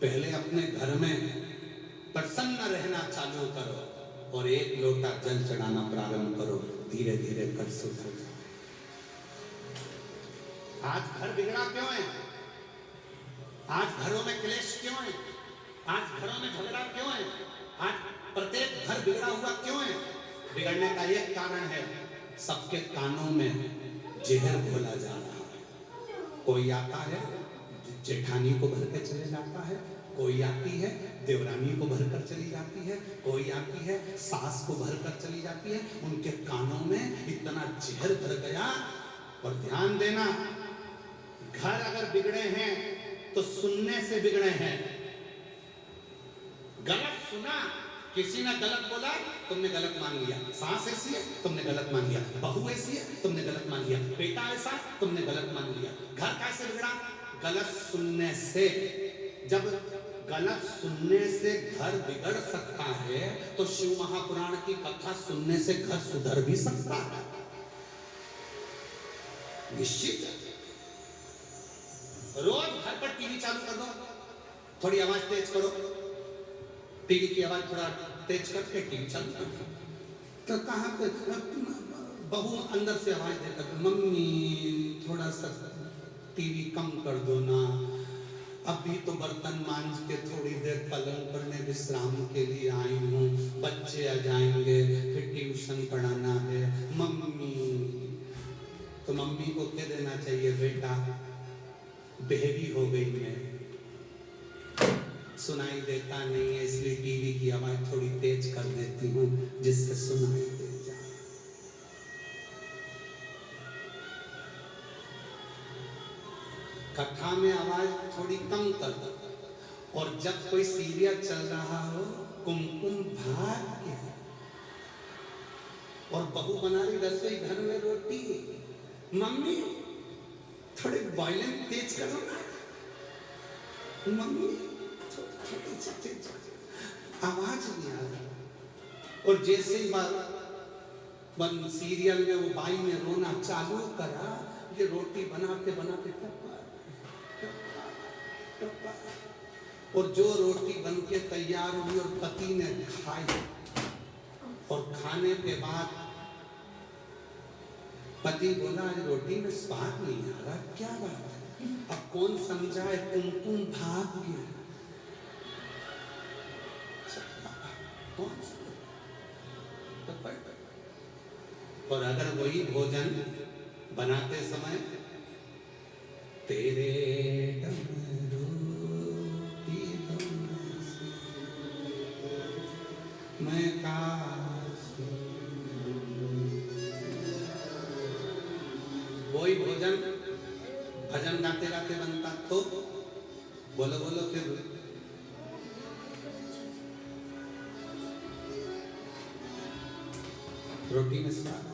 पहले अपने घर में प्रसन्न रहना चालू करो और एक लोटा जल चढ़ाना प्रारंभ करो, धीरे धीरे कर सुधर जाओ। आज घर बिगड़ा क्यों है? आज घरों में क्लेश क्यों है? आज घरों में झगड़ा क्यों है? आज प्रत्येक घर बिगड़ा हुआ क्यों है? बिगड़ने का एक कारण है, सबके कानों में जहर घोला जा रहा है। कोई आता है जेठानी को भर के चले जाता है, कोई आती है देवरानी को भरकर चली जाती है, कोई आती है सास को भरकर चली जाती है। उनके कानों में इतना जहर भर गया। और ध्यान देना, घर अगर बिगड़े हैं तो सुनने से बिगड़े हैं। गलत सुना, किसी ने गलत बोला, तुमने गलत मान लिया। सास ऐसी है, तुमने गलत मान लिया। बहू ऐसी है, तुमने गलत मान लिया। बेटा ऐसा, तुमने गलत मान लिया। घर कैसे बिगड़ा? गलत सुनने से। जब गलत सुनने से घर बिगड़ सकता है तो शिव महापुराण की कथा सुनने से घर सुधर भी सकता है, निश्चित। रोज घर पर टीवी चालू कर दो, थोड़ी आवाज तेज करो, टीवी की आवाज थोड़ा तेज करके टीवी चालू कर दो। तो कहाँ पे बहू अंदर से आवाज देकर, मम्मी थोड़ा सा टीवी कम कर दो ना, अभी तो बर्तन मांज के थोड़ी देर पलंग पर मैं विश्राम के लिए आई हूँ, बच्चे आ जाएंगे फिर ट्यूशन पढ़ाना है मम्मी। तो मम्मी को कह देना चाहिए, बेटा बेबी हो गई मैं, सुनाई देता नहीं है इसलिए टीवी की आवाज थोड़ी तेज कर देती हूँ जिससे सुनाई दे जाए। कथा में आवाज थोड़ी कम कर दो। और जब कोई सीरियल चल रहा हो, कुमकुम भाग्य, और बहू बना रही रसोई घर में रोटी, मम्मी थोड़े वॉल्यूम तेज करो ना, मम्मी थोड़ी सी तेज, आवाज नहीं आ रही। और जैसे ही बन सीरियल में वो बाई ने रोना चालू करा, ये रोटी बनाते बनाते टप्पा टप्पा, और जो रोटी बनके तैयार हुई और पति ने खाई, और खाने के बाद पति बोला रोटी में स्वाद नहीं आ रहा, क्या बात है? अब कौन समझाए, कुमकुम भाग्य, और अगर वही भोजन बनाते समय तेरे मैं काश वही भोजन भजन गाते गाते बनता तो बोलो बोलो फिर रोटी में स्वाद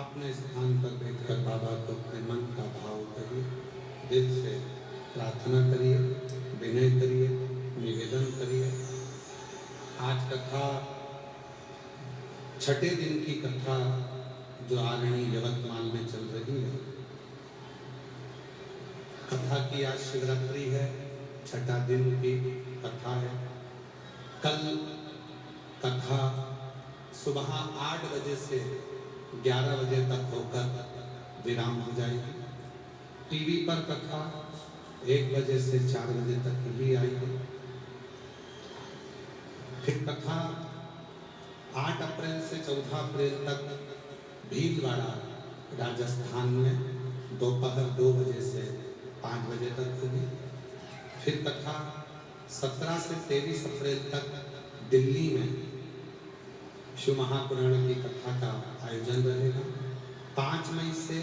अपने स्थान पर बैठकर बाबा को अपने मन का भाव करिए, दिल से प्रार्थना करिए, विनय करिए, निवेदन करिए। आज कथा छठे दिन की कथा जो आरणी यवतमाल में चल रही है। कथा की आज शिवरात्रि है, छठा दिन की कथा है। कल कथा सुबह 8 बजे से 11 बजे तक होकर विराम हो जाएगी। टीवी पर कथा 1 बजे से 4 बजे तक ही आएगी। फिर कथा 8 अप्रैल से 14 अप्रैल तक भीलवाड़ा राजस्थान में दोपहर 2 बजे से 5 बजे तक होगी। फिर कथा 17 से 23 अप्रैल तक दिल्ली में शिव महापुराण की कथा का आयोजन रहेगा। 5 मई से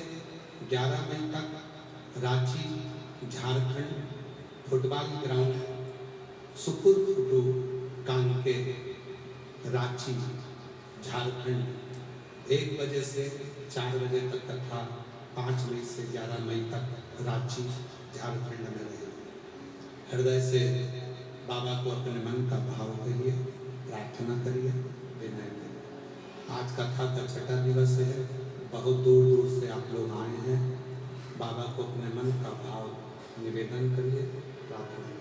11 मई तक रांची झारखंड फुटबॉल ग्राउंड सुपुर फुटू कांके रांची झारखंड 1 बजे से 4 बजे तक कथा 5 मई से 11 मई तक रांची झारखंड में रहेगी। हृदय से बाबा को अपने मन का भाव कहिए, प्रार्थना करिए, विनय करिए। आज कथा का 6ठा दिवस है। बहुत दूर दूर से आप लोग आए हैं। बाबा को अपने मन का भाव निवेदन करिए, प्रार्थना करिए।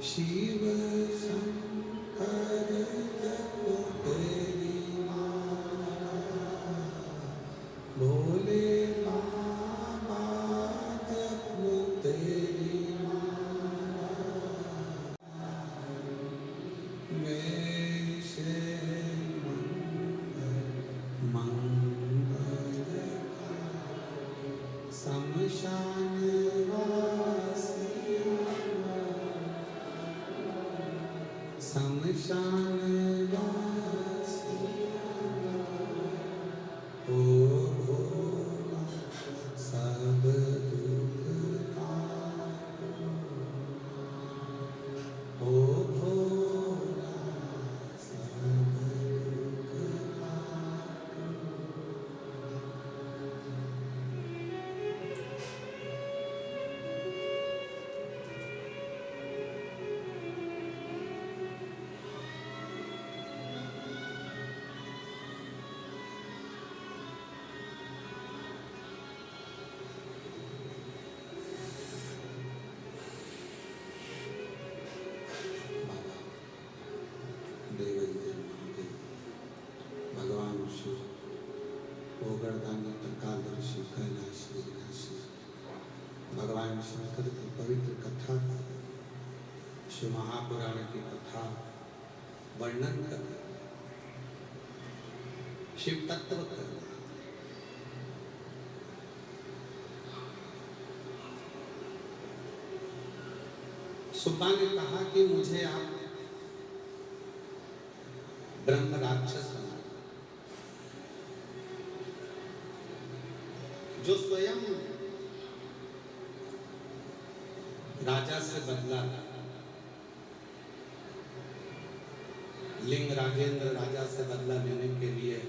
शिव शंकर जपो तेरी माला, भोले बाबा जपो तेरी माला, वैसे मंगल शमशान शमशान ओ भोला सब दुख काटो, ओ भोला सब दुख काटो। भगवान शिव ओगरदानी प्रकादर्शी कैलाशी विनाशी भगवान शंकर की पवित्र कथा शिव महापुराण की कथा वर्णन कर शिव तत्व कर। सुब्बा ने कहा कि मुझे आप ब्रह्म राक्षस बना, जो स्वयं राजा से बदला। लिंग राजेंद्र राजा से बदला लेने के लिए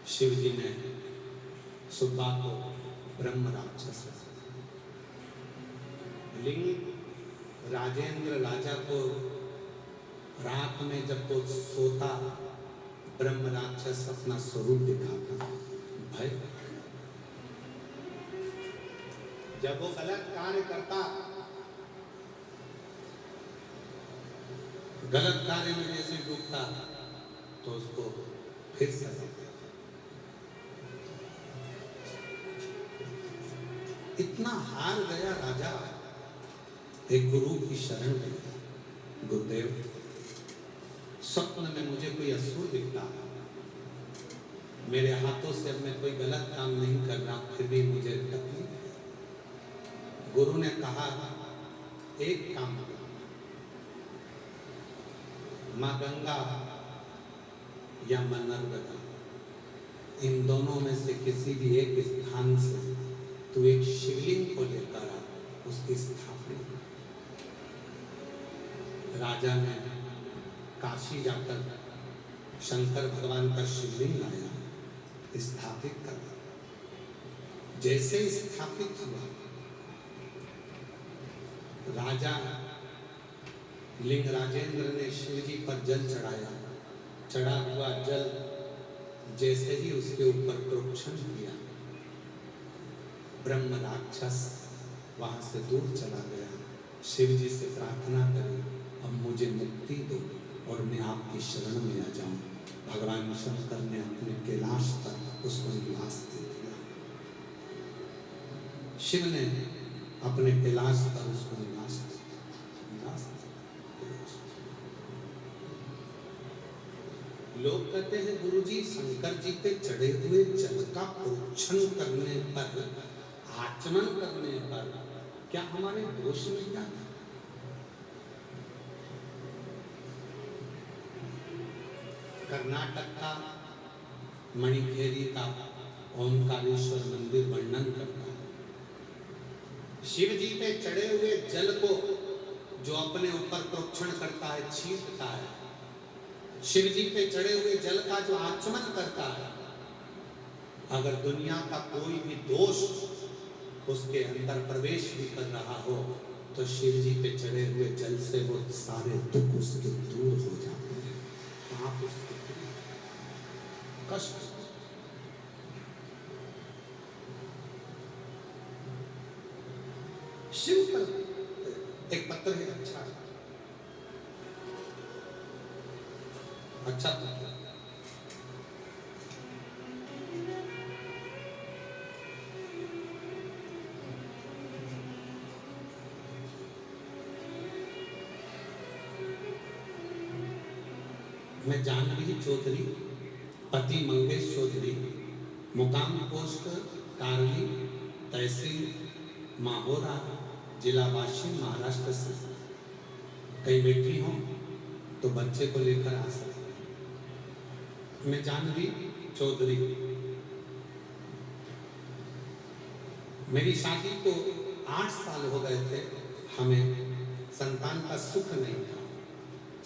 शिव जी ने सुब्बा को ब्रह्म राक्षस। लिंग राजेंद्र राजा को रात में जब वो सोता ब्रह्म राक्षस अपना स्वरूप दिखाता भय। जब वो गलत कार्य करता, गलत कार्य में जैसे डूबता तो उसको फिर सजा देता। इतना हार गया राजा, एक गुरु की शरण में, गुरुदेव स्वप्न में मुझे कोई असुर दिखता, मेरे हाथों से अब मैं कोई गलत काम नहीं कर रहा, फिर भी मुझे तकलीफ है। गुरु ने कहा एक काम कर, माँ गंगा या माँ नर्मदा, इन दोनों में से किसी भी एक स्थान से तू एक शिवलिंग को लेकर आ, उसकी स्थापना। राजा ने काशी जाकर शंकर भगवान का शिवलिंग लाया, स्थापित कर। जैसे स्थापित हुआ, राजा लिंग राजेंद्र ने शिव जी पर जल चढ़ाया। चढ़ा हुआ जल जैसे ही उसके ऊपर प्रोक्षण किया, ब्रह्म राक्षस वहां से दूर चला गया। शिव जी से प्रार्थना करी, अब मुझे मुक्ति दो और मैं आपकी शरण में आ जाऊं। भगवान शंकर ने अपने कैलाश पर उसको निवास दे दिया। शिव ने अपने कैलाश पर उसको निवास दिया। लोग कहते हैं गुरुजी शंकर जी पे चढ़े हुए जल का प्रोक्षण करने पर, आचमन करने पर क्या हमारे दोष मिट जाते? कर्नाटक का मणिखेरी का ओमकारेश्वर मंदिर वर्णन करता है, शिव जी पे चढ़े हुए जल को जो अपने ऊपर प्रोक्षण करता है, छींटता है, शिव जी पे चढ़े हुए जल का जो आचमन करता है, अगर दुनिया का कोई भी दोष उसके अंदर प्रवेश भी कर रहा हो तो शिव जी पे चढ़े हुए जल से वो सारे दुख उसके दूर हो जाते हैं। आप उसके कष्ट, शिव पर एक पत्र है, अच्छा पत्र, मैं जानवी चौधरी, पति मंगेश चौधरी, मुकाम पोस्ट कारली, तहसील माहोरा, जिला वाशिम, महाराष्ट्र से। कहीं बैठी हो तो बच्चे को लेकर आ सकते हैं। मैं जानवी चौधरी, मेरी शादी को 8 साल हो गए थे, हमें संतान का सुख नहीं था।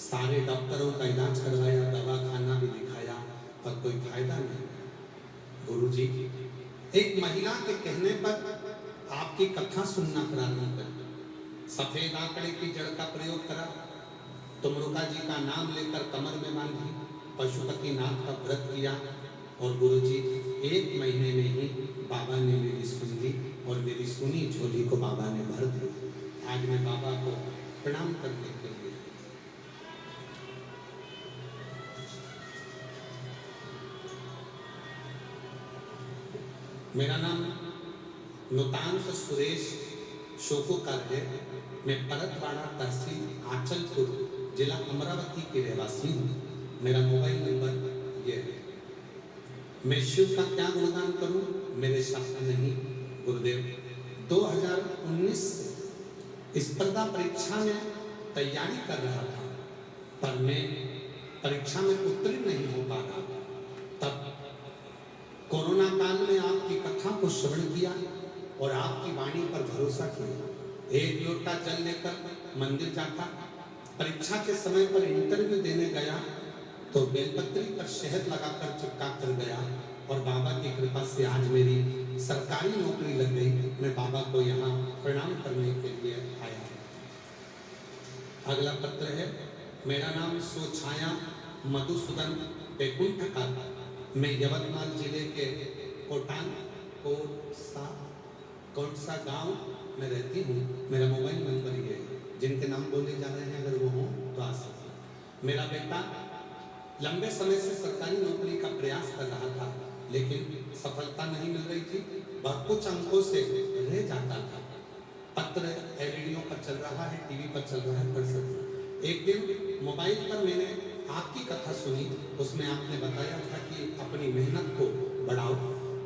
सारे डॉक्टरों का इलाज करवाया, दवा खाना भी दिखाया, पर कोई फायदा नहीं। गुरुजी एक महिला के कहने पर आपकी कथा सुनना प्रारंभ करी। सफेद आंकड़े की जड़ का प्रयोग करा, तुमरुका जी का नाम लेकर कमर में बांधी, पशुपति नाथ का व्रत किया, और गुरुजी 1 महीने में ही बाबा ने मेरी सुन ली और मेरी सुनी झोली को बाबा ने भर दी। आज मैं बाबा को प्रणाम करने के लिए, मेरा नाम नुतांश सुरेश शोकोकर है। मैं परतवाड़ा तहसील आंचलपुर जिला अमरावती के रहवासी हूँ। मेरा मोबाइल नंबर ये है। मैं शिव का क्या गुणगान करूँ, मेरे शब्द नहीं। गुरुदेव 2019 स्पर्धा परीक्षा में तैयारी कर रहा था, पर मैं परीक्षा में उत्तीर्ण नहीं हो पा रहा। तब कोरोना काल में आपकी कथा को श्रवण किया और आपकी वाणी पर भरोसा किया। 1 लोटा जल लेकर मंदिर जाता, परीक्षा के समय पर इंटरव्यू देने गया तो बेलपत्री पर शहद लगाकर चिपका कर गया, और बाबा की कृपा से आज मेरी सरकारी नौकरी लग गई। मैं बाबा को यहाँ प्रणाम करने के लिए आया। अगला पत्र है, मेरा नाम सोछाया मधुसूदन पेकुंठकर, मैं यवतमाल जिले के कोटान कोसा कौन सा गांव में रहती हूँ, मेरा मोबाइल नंबर ये है। जिनके नाम बोले जा रहे हैं अगर वो हो तो आ सकते। मेरा बेटा लंबे समय से सरकारी नौकरी का प्रयास कर रहा था, लेकिन सफलता नहीं मिल रही थी। वह कुछ अंकों से रह जाता था। पत्र रेडियो पर चल रहा है, टीवी पर चल रहा है, पढ़ सकते। एक दिन मोबाइल पर मैंने आपकी कथा सुनी। उसमें आपने बताया था कि अपनी मेहनत को बढ़ाओ,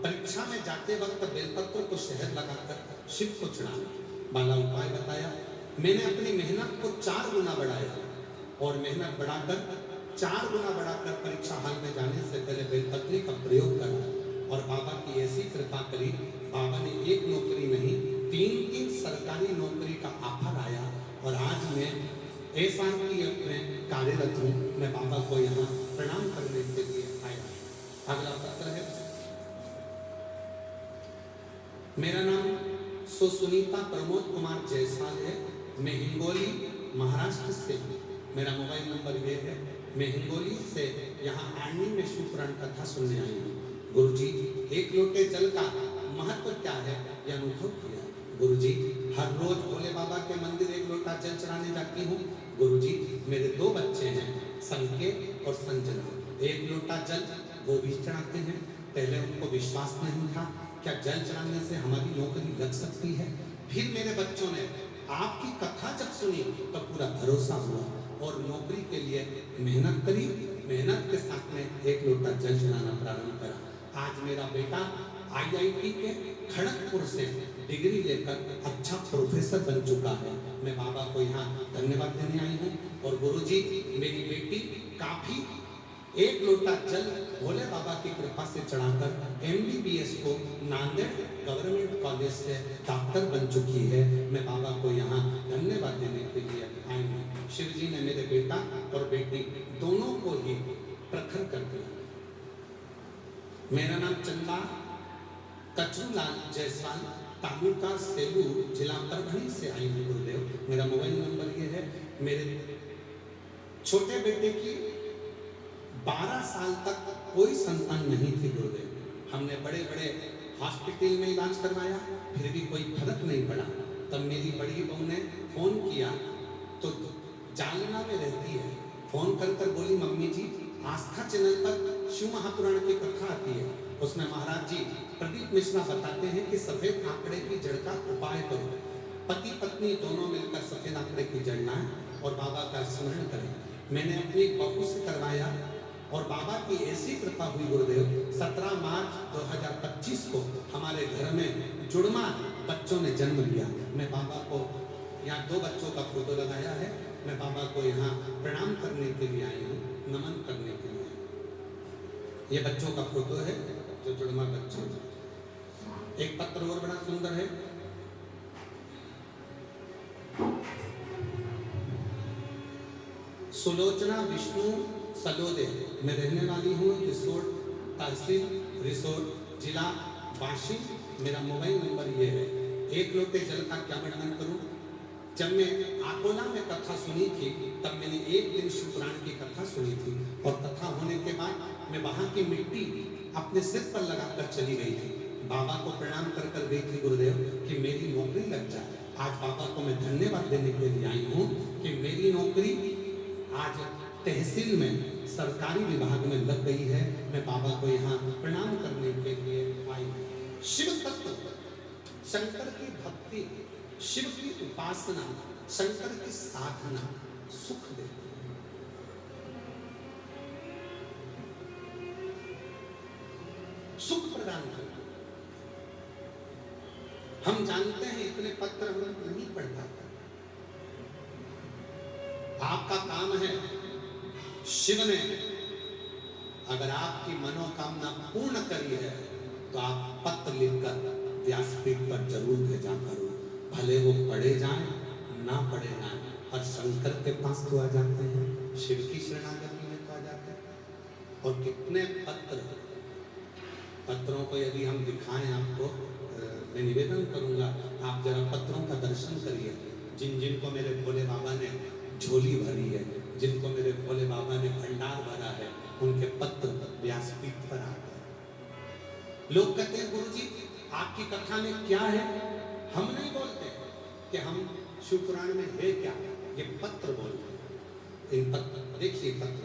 परीक्षा में जाते वक्त बेलपत्रों को शहद लगाकर शिव को चढ़ाना वाला उपाय बताया। मैंने अपनी मेहनत को 4 गुना बढ़ाया और मेहनत बढ़ाकर 4 गुना बढ़ाकर परीक्षा हॉल में जाने से पहले बेलपत्री का प्रयोग करा और बाबा की ऐसी कृपा करी। बाबा ने एक नौकरी नहीं 3 सरकारी नौकरी का ऑफर आया और आज मैं SRPF में कार्यरत हूँ। मैं बाबा को यहाँ प्रणाम करने के लिए आया। अगला पत्र है। मेरा नाम सुनीता प्रमोद कुमार जायसवाल है। मैं हिंगोली महाराष्ट्र से हूँ। मेरा मोबाइल नंबर ये है। मैं हिंगोली से यहाँ आर्मी में शिव पुराण कथा सुनने आई हूँ। गुरुजी, एक लोटे जल का महत्व क्या है यह अनुभव किया। गुरुजी, हर रोज भोले बाबा के मंदिर एक लोटा जल चढ़ाने जाती हूँ। गुरुजी, मेरे 2 बच्चे हैं, संकेत और संजना। एक लोटा जल वो भी चढ़ाते हैं। पहले उनको विश्वास नहीं था क्या जल चढ़ाने से हमारी नौकरी लग सकती है। फिर मेरे बच्चों ने आपकी कथा जब सुनी तो पूरा भरोसा हुआ और नौकरी के लिए मेहनत करी। मेहनत के साथ में एक लोटा जल चढ़ाना प्रारंभ करा। आज मेरा बेटा IIT के खड़गपुर से डिग्री लेकर अच्छा प्रोफेसर बन चुका है। मैं बाबा को यहाँ धन्यवाद देने आई हूँ। और गुरुजी, मेरी बेटी काफी एक लोटा जल भोले बाबा की कृपा से चढ़ाकर MBBS को नांदेड़ गवर्नमेंट कॉलेज से डॉक्टर बन चुकी है। मैं बाबा को यहाँ धन्यवाद देने के लिए आई हूँ। शिव जी ने मेरे बेटा और बेटी दोनों को ही प्रखर कर दिया। मेरा नाम चंदा कचरूलाल जायसवाल, तालुका सेलू, जिला परभणी से आई हूँ। गुरुदेव, मेरा मोबाइल नंबर ये है। मेरे छोटे बेटे की 12 साल तक कोई संतान नहीं थी। गुरुदेव, हमने बड़े बड़े हॉस्पिटल में इलाज करवाया, फिर भी कोई फर्क नहीं पड़ा। तब मेरी बड़ी बहू ने फोन किया तो जालना में रहती है। फोन कर बोली, मम्मी जी, आस्था चैनल पर शिव महापुराण की कथा आती है, उसमें महाराज जी प्रदीप मिश्रा बताते हैं कि सफेद आंकड़े की जड़ का उपाय करो। पति पत्नी दोनों मिलकर सफेद आंकड़े की जड़ लाएं और बाबा का स्मरण करें। मैंने अपनी बहू से करवाया और बाबा की ऐसी कृपा हुई। गुरुदेव, 17 मार्च 2025 को हमारे घर में जुड़वा बच्चों ने जन्म लिया। मैं बाबा को यहाँ 2 बच्चों का फोटो लगाया है। मैं बाबा को यहाँ प्रणाम करने के लिए आई हूँ, नमन करने के लिए। ये बच्चों का फोटो है जो जुड़वा बच्चों। एक पत्र और बड़ा सुंदर है। सुलोचना विष्णु सलोदे में रहने वाली हूँ। रिसोर्ट तहसील रिसोर्ट जिला वाशिंग। मेरा मोबाइल नंबर ये है। एक लोटे जल का क्या वर्णन करूं। जब मैं अकोला में कथा सुनी थी तब मैंने एक दिन शिव पुराण की कथा सुनी थी और कथा होने के बाद मैं वहां की मिट्टी अपने सिर पर लगाकर चली गई थी। बाबा को प्रणाम कर गई थी गुरुदेव कि मेरी नौकरी लग जाए। आज बाबा को मैं धन्यवाद देने के लिए आई हूँ कि मेरी नौकरी आज तहसील में सरकारी विभाग में लग गई है। मैं बाबा को यहाँ प्रणाम करने के लिए आई हूँ। शिव तत्व, शंकर की भक्ति, शिव की उपासना, शंकर की साधना सुख देती है। सुख प्रदान करती है। हम जानते हैं इतने पत्र हम नहीं पढ़ पाते। आपका काम है, शिव ने अगर आपकी मनोकामना पूर्ण करी है तो आप पत्र लिखकर व्यासपीठ पर जरूर भेजा करो। भले वो पढ़े जाएं ना पढ़े जाएं, और शंकर के पास तो आ जाते हैं, शिव की शरणागति में तो आ जाते हैं। और कितने पत्रों को यदि हम दिखाएं आपको, मैं निवेदन करूंगा आप जरा पत्रों का दर्शन करिए। जिन को मेरे भोले बाबा ने झोली भरी है, जिनको मेरे भोले बाबा ने भंडार भरा है, उनके पत्र व्यासपीठ पर आते हैं। लोग कहते हैं गुरुजी आपकी कथा में क्या है, हम नहीं बोलते कि हम शिव पुराण में है क्या, ये पत्र बोलते हैं। इन पत्र देखिए, पत्र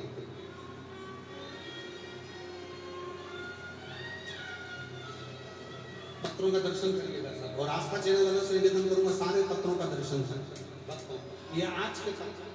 पत्रों का दर्शन करिएगा सब। और आस्था चैनल वालों से निवेदन करूंगा, सारे पत्रों का दर्शन करें। ये आज के पत्र,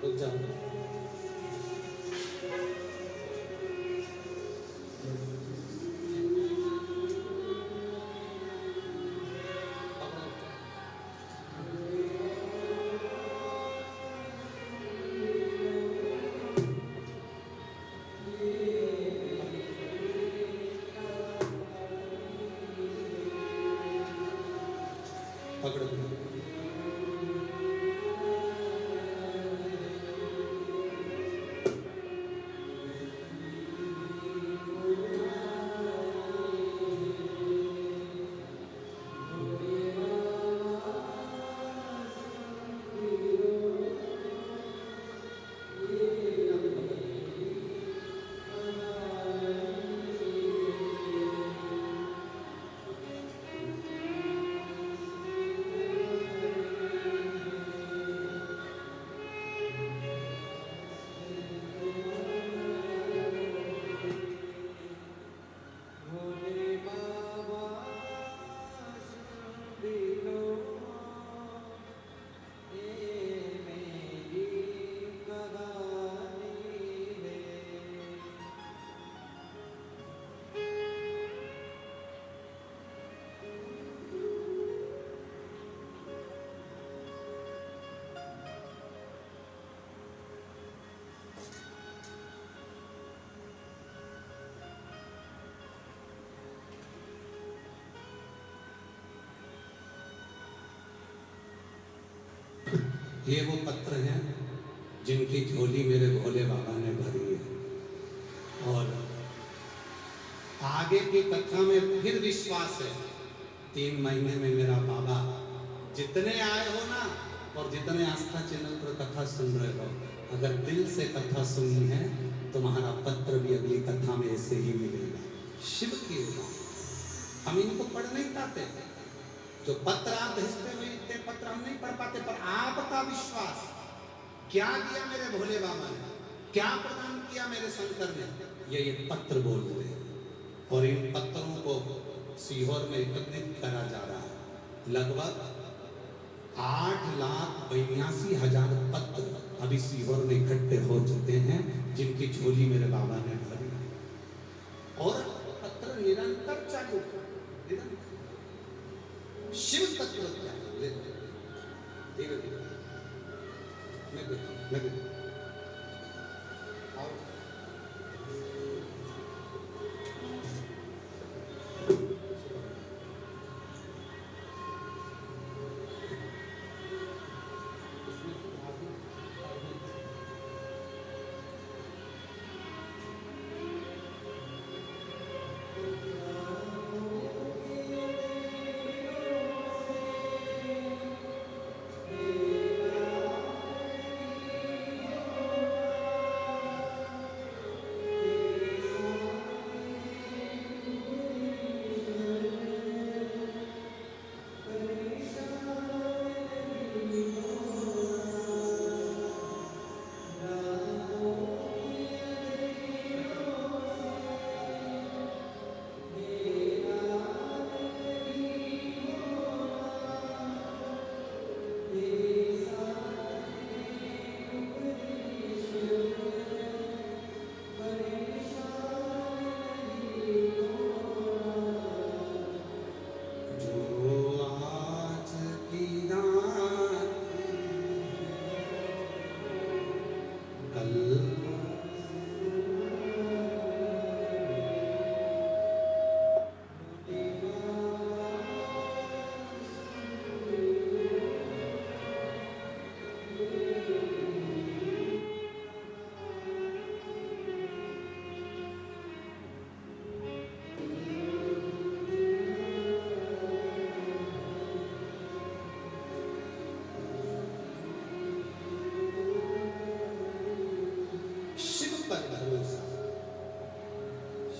रुक जाओ। पकड़ो। ये वो पत्र हैं जिनकी झोली मेरे भोले बाबा ने भरी है। और आगे की कथा में फिर विश्वास है, 3 महीने में मेरा बाबा, जितने आए हो ना और जितने आस्था चैनल पर कथा सुन रहे हो, अगर दिल से कथा सुनी है तुम्हारा पत्र भी अगली कथा में ऐसे ही मिलेगा। शिव की हम इनको पढ़ नहीं पाते, जो पत्र आप भेजते हुए इतने पत्र हम नहीं पढ़ पाते, पर आपका विश्वास क्या दिया मेरे भोले बाबा ने, क्या प्रदान किया मेरे शंकर ने, ये पत्र बोल रहे हैं। और इन पत्रों को सीहोर में एकत्रित करा जा रहा है। लगभग 8,82,000 पत्र अभी सीहोर में इकट्ठे हो चुके हैं, जिनकी झोली मेरे बाबा ने भरी। और पत्र निरंतर चालू, निरंतर शिव तत्व क्या है, धीरे धीरे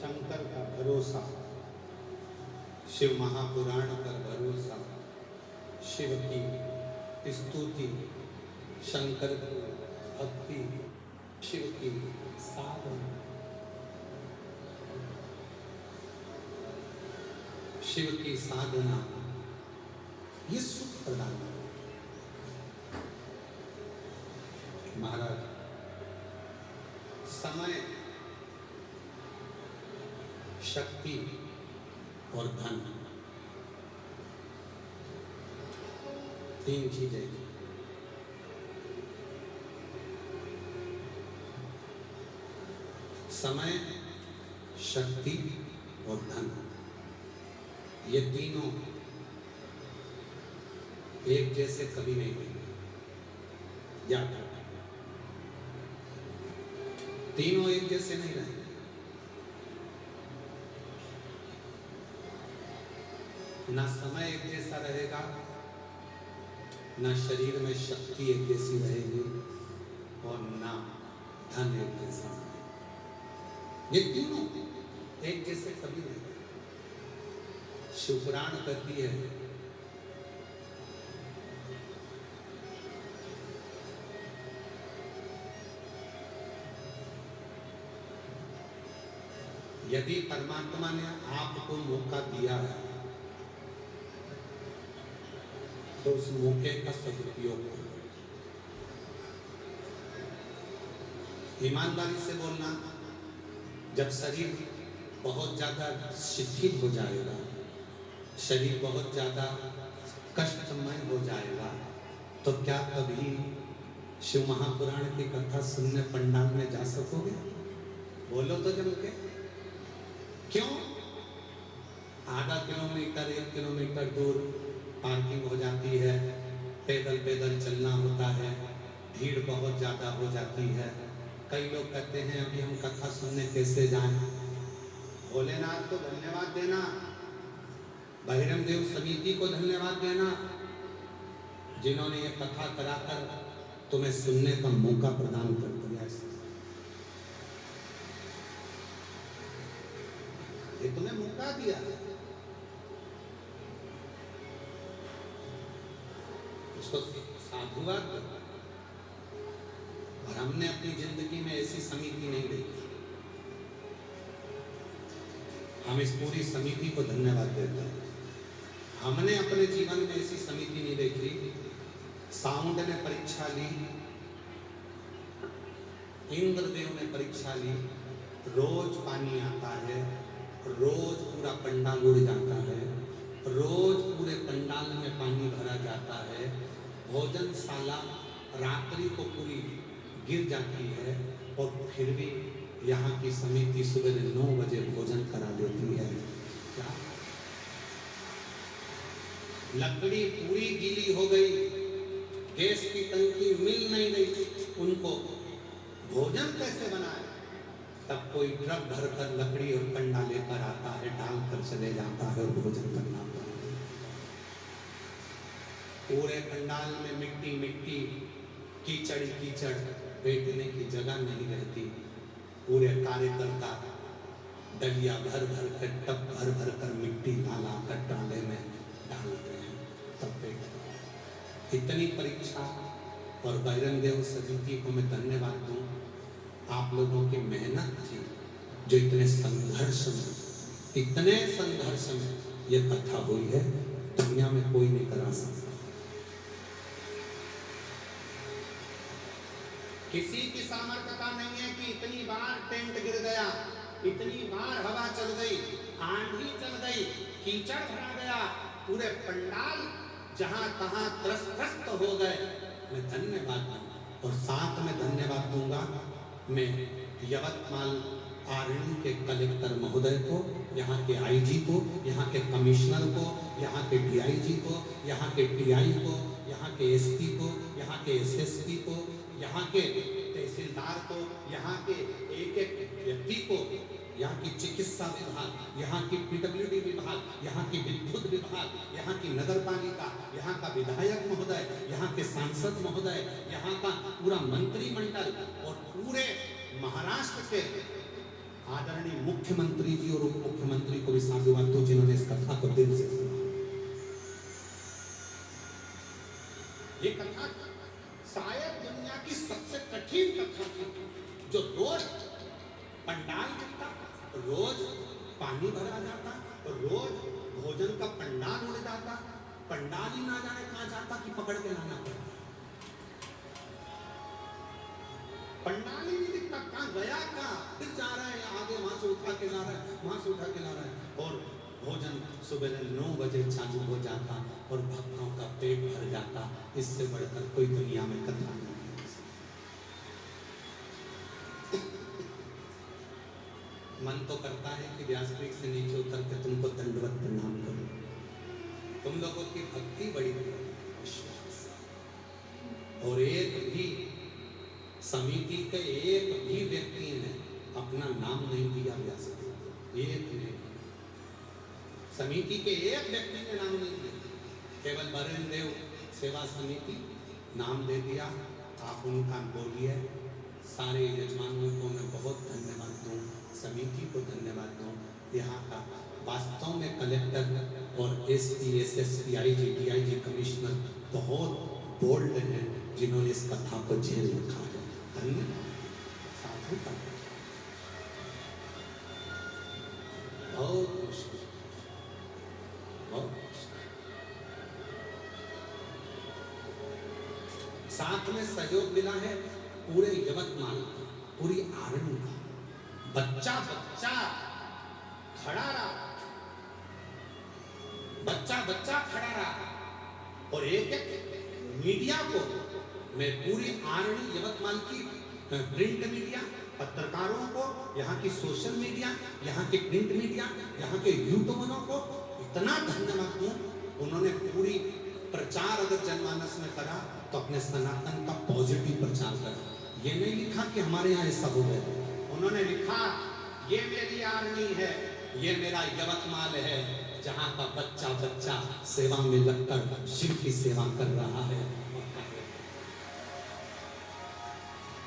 शंकर का भरोसा, शिव महापुराण पर भरोसा, शिव की स्तुति, शंकर की भक्ति, शिव की साधना, शिव की साधना, ये सुख प्रदान है। महाराज, समय, शक्ति और धन, तीन चीजें। समय, शक्ति और धन, ये तीनों एक जैसे कभी नहीं रहेंगे। याद रखना, तीनों एक जैसे नहीं रहेंगे। ना समय एक जैसा रहेगा, ना शरीर में शक्ति एक जैसी रहेगी, और ना धन एक जैसा रहेगा। ये तीनों एक जैसे कभी नहीं। शिवपुराण कहती है, यदि परमात्मा ने आपको मौका दिया है तो उस मौके का सदुपयोग करो। ईमानदारी से बोलना, जब शरीर बहुत ज्यादा शिथिल हो जाएगा, शरीर बहुत ज्यादा कष्टमय हो जाएगा, तो क्या कभी शिव महापुराण की कथा सुनने पंडाल में जा सकोगे? बोलो तो जम के। क्यों? आधा किलोमीटर 1 किलोमीटर दूर पार्किंग हो जाती है, पैदल पैदल चलना होता है, भीड़ बहुत ज्यादा हो जाती है। कई लोग कहते हैं अभी हम कथा सुनने कैसे जाएं? भोलेनाथ को धन्यवाद देना, बहिरम देव समिति को धन्यवाद देना, जिन्होंने ये कथा कराकर तुम्हें सुनने का मौका प्रदान कर दिया। ये तुम्हें मौका दिया, उसको साधुवाद करो। और हमने अपनी जिंदगी में ऐसी समिति नहीं देखी। हम इस पूरी समिति को धन्यवाद देते हैं। हमने अपने जीवन में ऐसी समिति नहीं देखी। साउंड ने परीक्षा ली, इंद्रदेव ने परीक्षा ली, रोज पानी आता है, रोज पूरा पंडाल उड़ जाता है, रोज पूरे पंडाल में पानी भरा जाता है, भोजनशाला रात्रि को पूरी गिर जाती है, और फिर भी यहाँ की समिति सुबह 9 बजे भोजन करा देती है। क्या? लकड़ी पूरी गीली हो गई, गैस की टंकी मिल नहीं रही, उनको भोजन कैसे बनाए? तब कोई ट्रक भरकर लकड़ी और कंडा लेकर आता है, डाल कर चले जाता है और भोजन करना पड़ता है। पूरे पंडाल में मिट्टी मिट्टी, कीचड़ कीचड़, बैठने की जगह नहीं रहती। पूरे कार्यकर्ता डलिया भर भर कर, टब भर भर कर मिट्टी ला कर डाले में डालते हैं, तब बैठते। इतनी परीक्षा, और बहिरम देव समिति को मैं धन्यवाद दूं। आप लोगों की मेहनत थी जो इतने संघर्ष में ये कथा हुई है, दुनिया में कोई नहीं करा सकता। किसी की सामर्थ्यता नहीं है कि इतनी बार टेंट गिर गया, इतनी बार हवा चल गई, आंधी चल गई, कीचड़ भरा गया, पूरे पंडाल जहां तहां त्रस्त हो गए। मैं धन्यवाद दूंगा, और साथ में धन्यवाद दूंगा मैं यवतमाल आरएनयू के कलेक्टर महोदय को, यहाँ के आईजी को, यहाँ के कमिश्नर को, यहाँ के डीआईजी को, यहाँ के टीआई को, यहाँ के एसपी को, यहाँ के एसएसपी को, यहाँ के तहसीलदार को, यहाँ के एक एक व्यक्ति को, यहाँ की चिकित्सा विभाग, यहाँ की पीडब्ल्यूडी विभाग, यहाँ की विद्युत विभाग, यहाँ की नगर पालिका, यहाँ का विधायक महोदय, यहाँ के सांसद महोदय, यहाँ का पूरा मंत्रिमंडल, और पूरे महाराष्ट्र के आदरणीय मुख्यमंत्री जी और उप मुख्यमंत्री को भी साधुवाद दो जिन्होंने इस कथा को दिल से सुना। ये कथा शायद दुनिया की सबसे कठिन कथा थी, जो रोज पंडाल गिरता, रोज पानी भरा जाता, रोज भोजन का पंडाल उड़ जाता, पंडाल ही ना जाने कहां जाता कि पकड़ के लाना पड़ता, पंडाल ही नहीं दिखता, कहां गया, कहां फिर जा रहा है, आगे वहां से उठा के ला रहा है, वहां से उठा के ला रहा है, और भोजन सुबह 9 बजे चालू हो जाता और भक्तों का पेट भर जाता। इससे बढ़कर कोई दुनिया में कथा नहीं है। मन तो करता है कि व्यासपीठ से नीचे उतर के तुमको दंडवत प्रणाम करूं। तुम लोगों की भक्ति बड़ी विश्वास, और एक भी समिति के एक भी व्यक्ति ने अपना नाम नहीं दिया व्यासपीठ, एक ने, समिति के एक व्यक्ति ने नाम नहीं दिया, केवल वरेण्य देव सेवा समिति नाम दे दिया। आप उनका बोलिए। सारे यजमानों को मैं बहुत धन्यवाद दूं, समिति को धन्यवाद दूं। यहाँ का वास्तव में कलेक्टर और SP, SSP, IG, DIG, commissioner बहुत बोल्ड हैं, जिन्होंने इस कथा को झेल रखा है। धन्यवाद साधु का, बहुत मुश्किल, बहुत मुश्किल। साथ में सहयोग मिला है पूरे यवतमाल का, पूरी आरण्य का, बच्चा बच्चा खड़ा रहा, बच्चा बच्चा खड़ा रहा, और एक एक मीडिया को, मैं पूरी आरण्य यवतमाल की प्रिंट मीडिया, पत्रकारों को, यहाँ की सोशल मीडिया, यहाँ के प्रिंट मीडिया, यहाँ के यूट्यूबरों को इतना धन्यवाद दूं। उन्होंने पूरी प्रचार अगर जनमानस में करा तो अपने सनातन का पॉजिटिव प्रचार करा। ये नहीं लिखा कि हमारे यहाँ ऐसा हो गया, उन्होंने लिखा ये मेरी आर्मी है, ये मेरा यवतमाल है, जहाँ का बच्चा बच्चा सेवा में लगकर शिव की सेवा कर रहा है।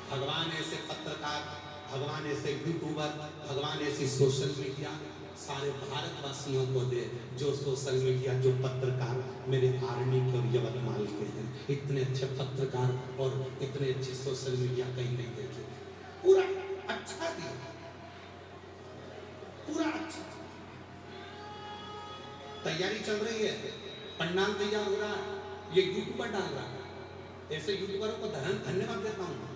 भगवान ऐसे पत्रकार, भगवान ऐसे यूट्यूबर, भगवान ऐसी सोशल मीडिया सारे भारतवासियों को दे, जो सोशल मीडिया, जो पत्रकार मेरे आर्मी के और यवतमाल के हैं। इतने अच्छे पत्रकार और इतने अच्छे सोशल मीडिया कहीं नहीं देखे। पूरा अच्छा दिया, पूरा अच्छा। तैयारी चल रही है, पंडाल तैयार हो रहा है, ये यूट्यूबर डाल रहा है। ऐसे यूट्यूबरों को धन्यवाद देता हूँ।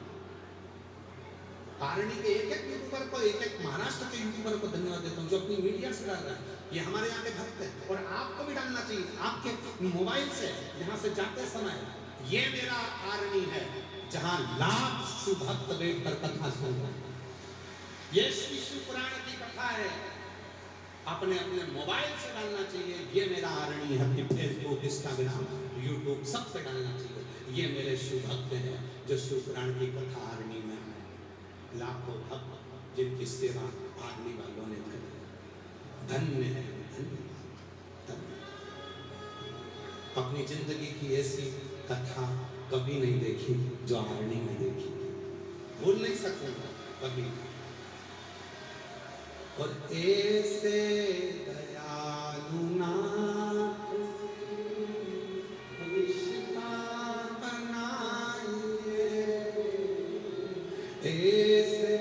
आरणी के एक एक यूट्यूबर को, एक एक महाराष्ट्र के यूट्यूबर को धन्यवाद देता हूँ, जो अपनी मीडिया से डाल रहा है। ये हमारे यहाँ के भक्त है, और आपको भी डालना चाहिए। आपके मोबाइल से यहाँ से जाते समय, ये मेरा आरणी है, जहाँ लाख शिव भक्त बैठकर कथा सुन रहे हैं। ये श्री शिव पुराण की कथा है, अपने अपने मोबाइल से डालना चाहिए। ये मेरा आरणी है, अपनी फेसबुक, इंस्टाग्राम, यूट्यूब सब पे डालना चाहिए। ये मेरे शिव भक्त हैं, जो शिव पुराण की कथा आरणी में है। लाखों भक्त जिनकी सेवा आर्मी वालों ने करी, धन्य है, धन्यवाद। अपनी जिंदगी की ऐसी कथा कभी नहीं देखी जो आरणी में देखी, भूल नहीं सकूंगा कभी। और ऐसे दयालु नाथ रिश्ता बनाइए, ऐसे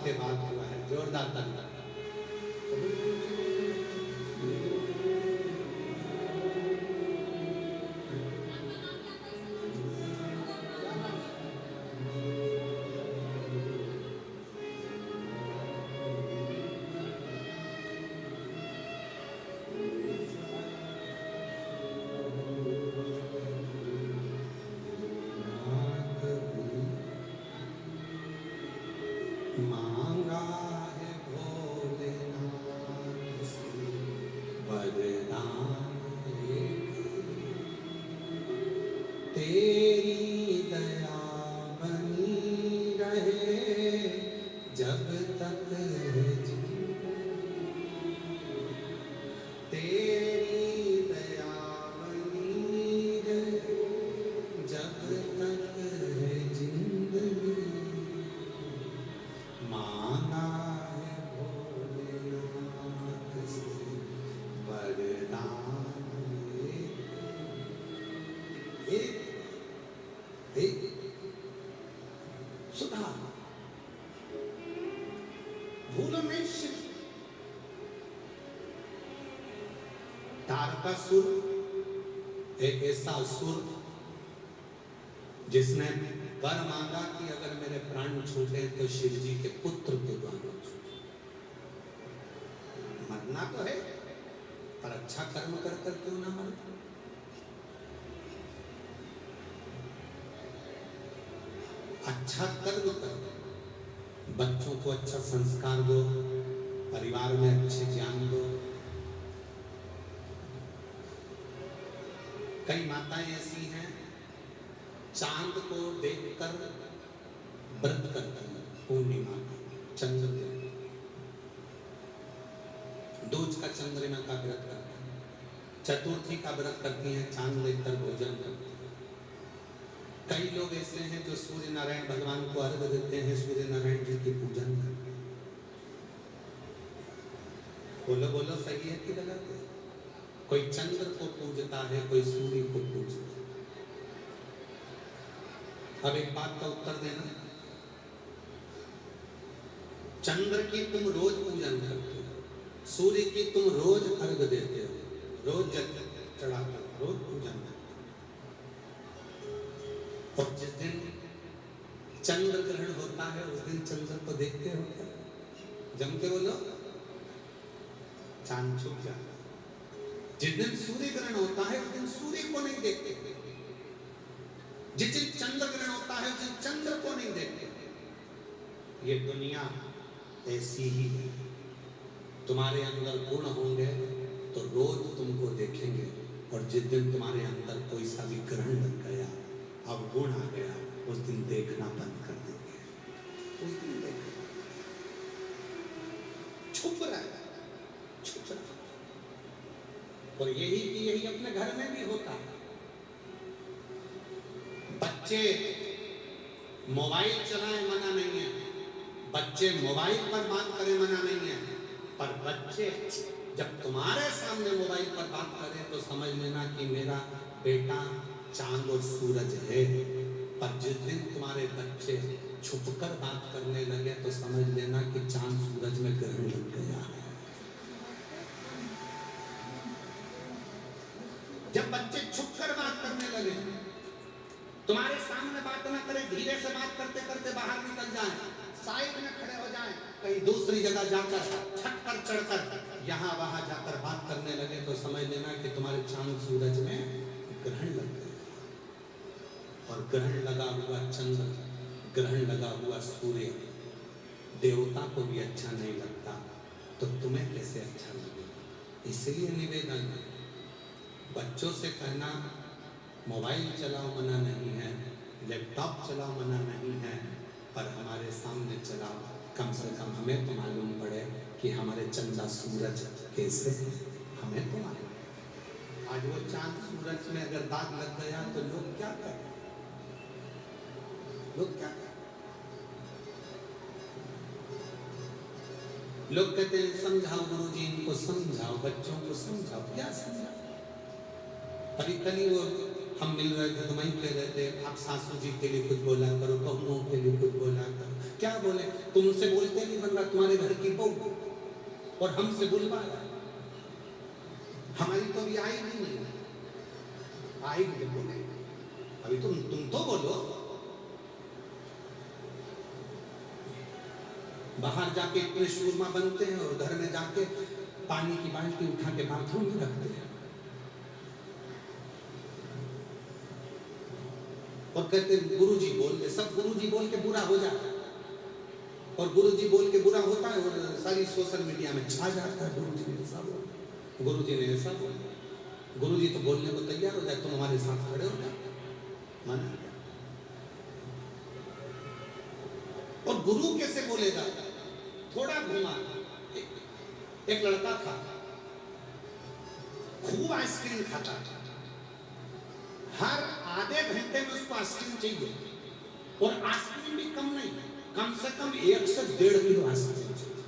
के बाद हुआ है, जोरदार तालियां। मांगा है भोलेनाथ एक सुधार, भूलो नहीं शिव। तारकासुर एक ऐसा असुर जिसने वर मांगा कि अगर मेरे प्राण छूटे तो शिव जी के पुत्र के द्वारा छूटे। मरना तो है पर अच्छा कर्म कर कर क्यों ना मरे। अच्छा कर्म करो, बच्चों को अच्छा संस्कार दो, परिवार में अच्छे ज्ञान दो। कई माताएं ऐसी हैं चांद को देखकर व्रत करती हैं, पूर्णिमा चंद्र दूज का चंद्रमा का व्रत करती हैं, चतुर्थी का व्रत करती हैं, चांद देखकर भोजन करती हैं। कई लोग ऐसे हैं जो सूर्य नारायण भगवान को अर्घ्य देते हैं, सूर्य नारायण जी की पूजन करते हैं। बोलो बोलो सही है कि गलत है? कोई चंद्र को पूजता है, कोई सूर्य को पूजता है। अब एक बात का उत्तर देना, चंद्र की तुम रोज पूजन करते हो, सूर्य की तुम रोज अर्घ देते हो, रोज जल चढ़ाते हो, रोज पूजन करते हो। और जिस दिन चंद्र ग्रहण होता है उस दिन चंद्र को देखते हो क्या? जम के बोलो, चांद छुप जाता। जिस दिन सूर्य ग्रहण होता है उस दिन सूर्य को नहीं देखते, जिस दिन चंद्र ग्रहण होता है उस दिन चंद्र को नहीं देखते। ये दुनिया ऐसी ही है। तुम्हारे अंदर गुण होंगे तो रोज तुमको देखेंगे, और जिस दिन तुम्हारे अंदर कोई सा भी ग्रहण लग गया, अब गुण आ गया, उस दिन देखना बंद कर देंगे। उस दिन देखना छुप रहा है, छुप रहा है। और यही अपने घर में भी होता है। बच्चे मोबाइल चलाएं मना नहीं है, बच्चे मोबाइल पर बात करें मना नहीं है, पर बच्चे जब तुम्हारे सामने मोबाइल पर बात करें तो समझ लेना कि मेरा बेटा चांद और सूरज है। पर जिस दिन तुम्हारे बच्चे छुपकर बात करने लगे तो समझ लेना कि चांद सूरज में ग्रहण लग गया है। जब बच्चे छुपकर बात करने लगे, तुम्हारे सामने बात ना करें, धीरे से बात करते करते बाहर निकल जाएं, साइड में खड़े हो जाएं, कहीं दूसरी जगह जाकर छत पर चढ़कर यहाँ वहां जाकर बात करने लगे तो समझ लेना कि तुम्हारे चांद सूरज में ग्रहण लग गया। और ग्रहण लगा हुआ चंद्र, ग्रहण लगा हुआ सूर्य देवता को भी अच्छा नहीं लगता, तो तुम्हें कैसे अच्छा लगेगा? इसलिए निवेदन है, बच्चों से कहना मोबाइल चलाओ मना नहीं है, लैपटॉप चलाओ मना नहीं है, पर हमारे सामने चलाओ, कम से कम हमें तो मालूम पड़े कि हमारे चंदा सूरज कैसे, हमें तो मालूम। आज वो चांद सूरज में अगर दाग लग गया तो लोग क्या करें? लोग क्या करें? लोग कहते हैं समझाओ गुरुजी, इनको समझाओ, बच्चों को समझाओ। क्या समझाओ? अभी कल वो हम मिल रहे थे तो वहीं कह रहे थे आप सासू जी के लिए कुछ बोला करो, बहुओं के लिए कुछ बोला करो। क्या बोले? तुमसे बोलते नहीं बन रहा, तुम्हारे घर की बहू और हमसे बुलवा रहा। हमारी तो अभी आई भी नहीं, आएगी जब बोले। अभी तुम तो बोलो। बाहर जाके इतने शूरमा बनते हैं और घर में जाके पानी की बाल्टी उठा के बाथरूम में रखते हैं और कहते गुरुजी बोल दे। सब गुरुजी बोल के बुरा हो जाता है, और गुरुजी बोल के बुरा होता है और सारी सोशल मीडिया में छा जाता है। गुरुजी ने ऐसा बोला, गुरुजी ने ऐसा बोला। गुरुजी तो बोलने को तैयार हो जाए, तुम हमारे साथ खड़े हो जाओ, माना। और गुरु कैसे बोलेगा? थोड़ा घुमा। एक लड़का था, खूब आइसक्रीम खाता था, हर आधे घंटे में उसको आइसक्रीम चाहिए, और आइसक्रीम भी कम नहीं, कम से कम 1 से 1.5 किलो आइसक्रीम चाहिए।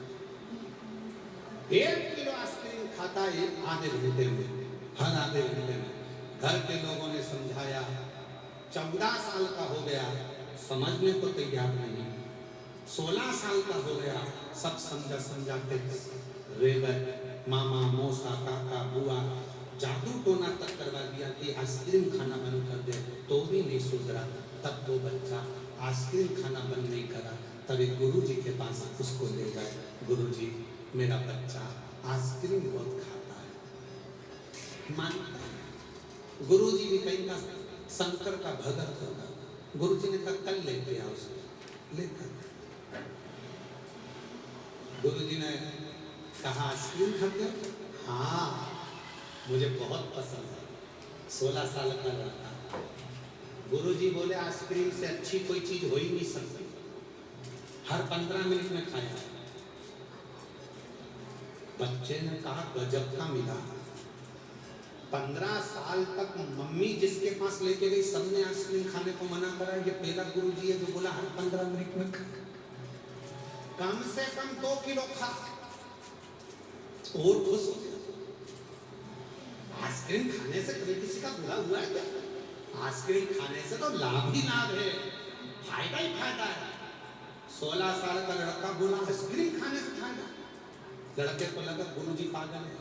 1 किलो आइसक्रीम खाता है आधे घंटे में, हर आधे घंटे में। घर के लोगों ने समझाया, 14 साल का हो गया, समझने को तैयार नहीं। 16 साल का हो गया, सब समझा समझा के रे गए। मामा, मौसा, काका, बुआ जादू टोना तक करवा दिया कि आइसक्रीम खाना बंद कर दे, तो भी नहीं सुधरा। तब वो बच्चा आइसक्रीम खाना बंद नहीं करा, तभी गुरुजी के पास उसको ले गए। गुरुजी, मेरा बच्चा आइसक्रीम बहुत खाता है, मानता है। गुरुजी भी कहीं का शंकर का भगत होगा। गुरुजी ने कहा कल लेके आओ उसको, लेकर गुरुजी ने कहा आइसक्रीम खाते हो? हाँ, मुझे बहुत पसंद है। 16 साल का लड़का। गुरुजी बोले आइसक्रीम से अच्छी कोई चीज हो ही नहीं सकती, हर 15 मिनट में खाया। बच्चे ने कहा गजब का मिला। 15 साल तक मम्मी जिसके पास लेके गई सबने आइसक्रीम खाने को मना करा, ये पहला गुरुजी है जो बोला हर 15 मिनट में खा। कम से कम 2 किलो खा और खुश हो गया। आइसक्रीम खाने से कभी किसी का बुरा हुआ है क्या? आइसक्रीम खाने से तो लाभ ही लाभ है, फायदा ही फायदा है। 16 साल का लड़का बोला आइसक्रीम खाने से फायदा। लड़के को लगा गुरुजी पागल है,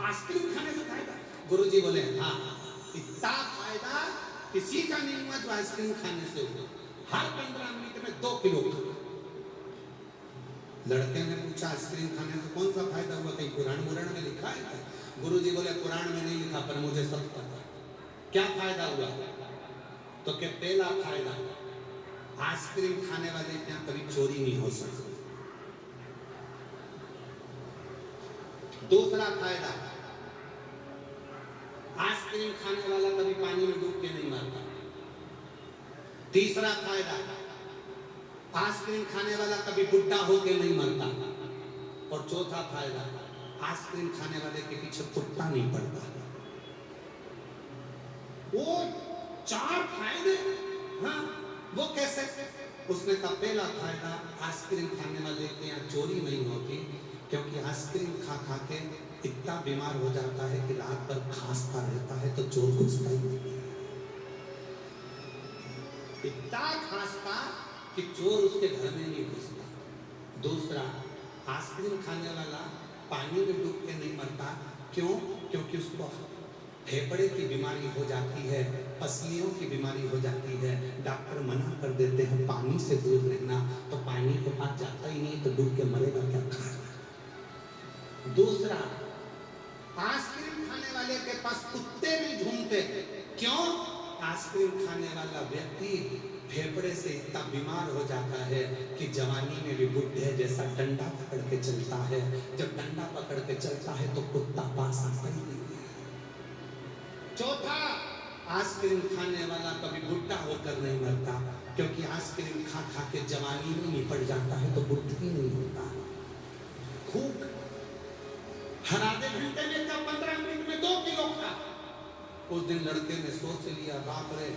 आइसक्रीम खाने से फायदा। गुरुजी बोले हाँ, इतना फायदा किसी का नहीं हुआ जो आइसक्रीम खाने से हुआ। हर 15 मिनट में 2 किलो खा। लड़के ने पूछा आइसक्रीम खाने से कौन सा फायदा हुआ, कहीं पुराण में लिखा है क्या? गुरुजी बोले पुराण में नहीं लिखा, पर मुझे सब पता। क्या फायदा हुआ? तो के पहला फायदा, आइसक्रीम खाने वाले के यहाँ कभी चोरी नहीं हो सकती। दूसरा फायदा, आइसक्रीम खाने वाला कभी पानी में डूब के नहीं मरता। तीसरा फायदा, आइसक्रीम खाने वाला कभी बुढ़ा होके नहीं मरता। और चौथा फायदा, आइसक्रीम खाने वाले के पीछे कुत्ता नहीं पड़ता। वो 4 फायदे, हाँ, वो कैसे? उसने कहा पहला फायदा, आइसक्रीम खाने वाले के यहाँ चोरी नहीं होती, क्योंकि आइसक्रीम खा खा के इतना बीमार हो जाता है कि रात भर खांसता रहता है तो चोर घुसता ही नहीं। इतना खांसता कि चोर उसके घर में नहीं घुसता। दूसरा, आइसक्रीम खाने वाला पानी में डूब के नहीं मरता। क्यों? क्योंकि उसको फेफड़े की बीमारी हो जाती है, पसलियों की बीमारी हो जाती है। डॉक्टर मना कर देते हैं पानी से दूर रहना, तो पानी के पास जाता ही नहीं, तो डूब के मरेगा क्या खाएगा। दूसरा, आइसक्रीम खाने वाले के पास कुत्ते भी झूमते। क्यों? आइसक्रीम खाने वाला व्यक्ति फेफड़े से इतना बीमार हो जाता है कि जवानी में भी बुढ़े जैसा डंडा पकड़ के चलता है। जब डंडा पकड़ के चलता है तो कुत्ता पास आता ही नहीं है। चौथा, आइसक्रीम खाने वाला कभी बुढ़ा होकर नहीं मरता, क्योंकि आइसक्रीम खा खा के जवानी में निपट जाता है तो बुढ़ ही नहीं होता। खूब हर आधे घंटे में क्या 15 मिनट में 2 किलो खा। उस दिन लड़के ने सोच लिया बाप रे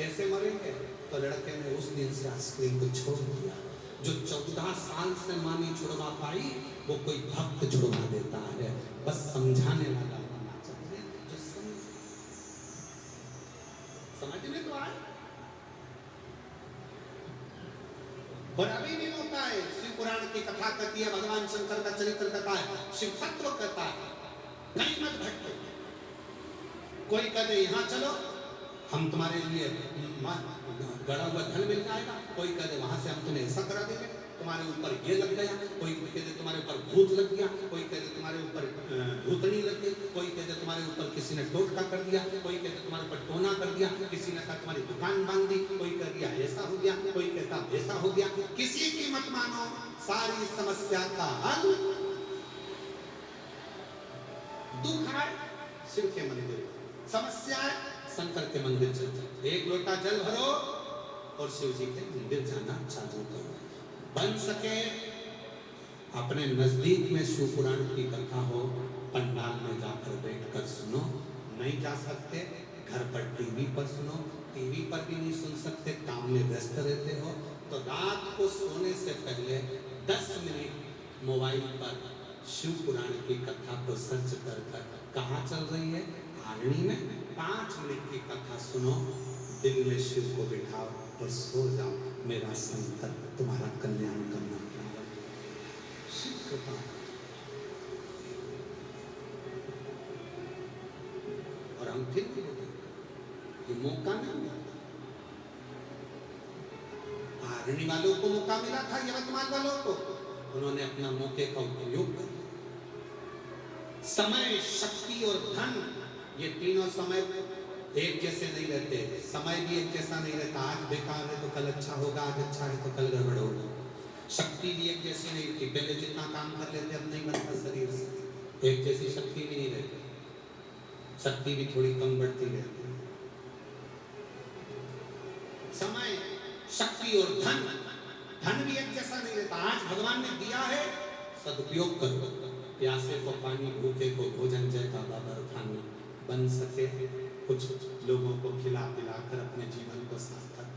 ऐसे मरेंगे, तो लड़के ने उस दिन से आइसक्रीम को छोड़ दिया। जो 14 साल से मां नहीं छुड़वा पाई, वो कोई भक्त छुड़वा देता है। बस समझाने वाला होना चाहिए जो समझ में तो आए। और अभी भी होता है, शिव पुराण की कथा कहती है, भगवान शंकर का चरित्र कहता है, शिव तत्व कहता है, कहीं मत भटको। कोई कहते यहाँ चलो हम तुम्हारे लिए गड़ा हुआ धन मिल जाएगा, कोई कहते वहां से हम तुम्हें ऐसा करा देंगे, तुम्हारे ऊपर ये लग गया, कोई कहते तुम्हारे ऊपर भूत लग गया, कोई कहते तुम्हारे ऊपर भूतनी लग गई, कोई कहते तुम्हारे ऊपर किसी ने टोटका कर दिया, कोई कहते तुम्हारे ऊपर टोना कर दिया, किसी ने कहा तुम्हारी दुकान बांध दी, कोई कह दिया ऐसा हो गया, कोई कहता ऐसा हो गया। किसी की मत मानो, सारी समस्या का हल दुख है शिव के मंदिर, समस्या है शंकर के मंदिर चलते। एक लोटा जल भरो और शिव जी के मंदिर जाना चालू करो। बन सके अपने नजदीक में शिव पुराण की कथा हो, पंडाल में जाकर बैठकर सुनो। नहीं जा सकते घर पर टीवी पर सुनो, टीवी पर भी नहीं सुन सकते, काम में व्यस्त रहते हो, तो रात को सोने से पहले 10 मिनट मोबाइल पर शिव पुराण की कथा को सर्च कर कहाँ चल रही है, आगनी में 5 मिनट की कथा सुनो, दिल में शिव को बिठाओ और सो जाओ। मेरा संकल्प तुम्हारा कल्याण करना प्रारंभ। शिव कृपा। और हम फिर भी ये मौका नहीं मिलता। आरणी वालों को मौका मिला था, यवतमाल वालों को, उन्होंने अपना मौके का उपयोग कर। समय, शक्ति और धन, ये तीनों समय एक जैसे नहीं रहते। समय भी एक जैसा नहीं रहता। आज बेकार है तो कल अच्छा होगा, आज अच्छा है तो कल गड़बड़ होगा। शक्ति भी एक जैसी नहीं थी। पहले जितना काम कर लेते अब नहीं बनता शरीर से। एक जैसी शक्ति भी नहीं रहती। शक्ति भी थोड़ी कम बढ़ती रहती है। समय, शक्ति और धन, धन भी एक जैसा नहीं रहता। आज भगवान ने दिया है, सदुपयोग करो। प्यासे को पानी, भूखे को भोजन, जय बाबा बरखानी। बन सके कुछ लोगों को खिला पिलाकर अपने जीवन को सार्थक।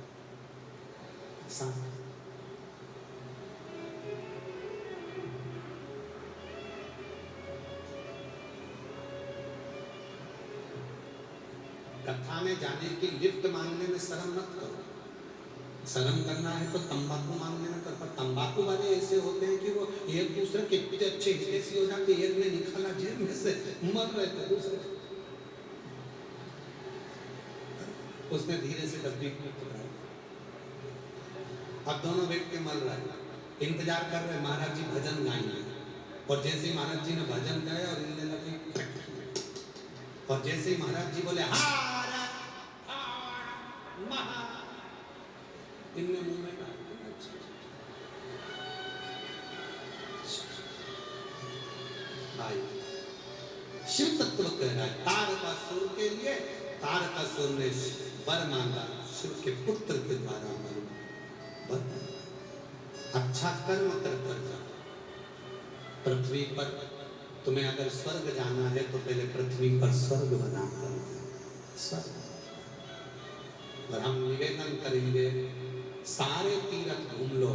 कथा में जाने की लिफ्ट मांगने में शर्म मत करो। शर्म करना है तो तंबाकू मांगने में कर। पर तंबाकू वाले ऐसे होते हैं कि वो एक दूसरे के इतने अच्छे हितेशी हो जाते। एक ने निकाला जेब में से, मर रहे थे दूसरे, उसने धीरे से डब्बी पकड़ा। अब दोनों बैठ के मर रहे हैं, इंतजार कर रहे महाराज जी भजन गाएंगे। और जैसे ही महाराज जी ने भजन गाया और इनने लगे, और जैसे ही महाराज जी बोले हार महा, इनने मुंह में कहा भाई शिव तत्व कह रहा है। तारकासुर के लिए तारकासुर ने वर मांगा, शिव के पुत्र के द्वारा वर। अच्छा कर्म कर जा। पृथ्वी पर तुम्हें अगर स्वर्ग जाना है तो पहले पृथ्वी पर स्वर्ग बना कर स्वर्ग। और हम निवेदन करेंगे, सारे तीर्थ घूम लो,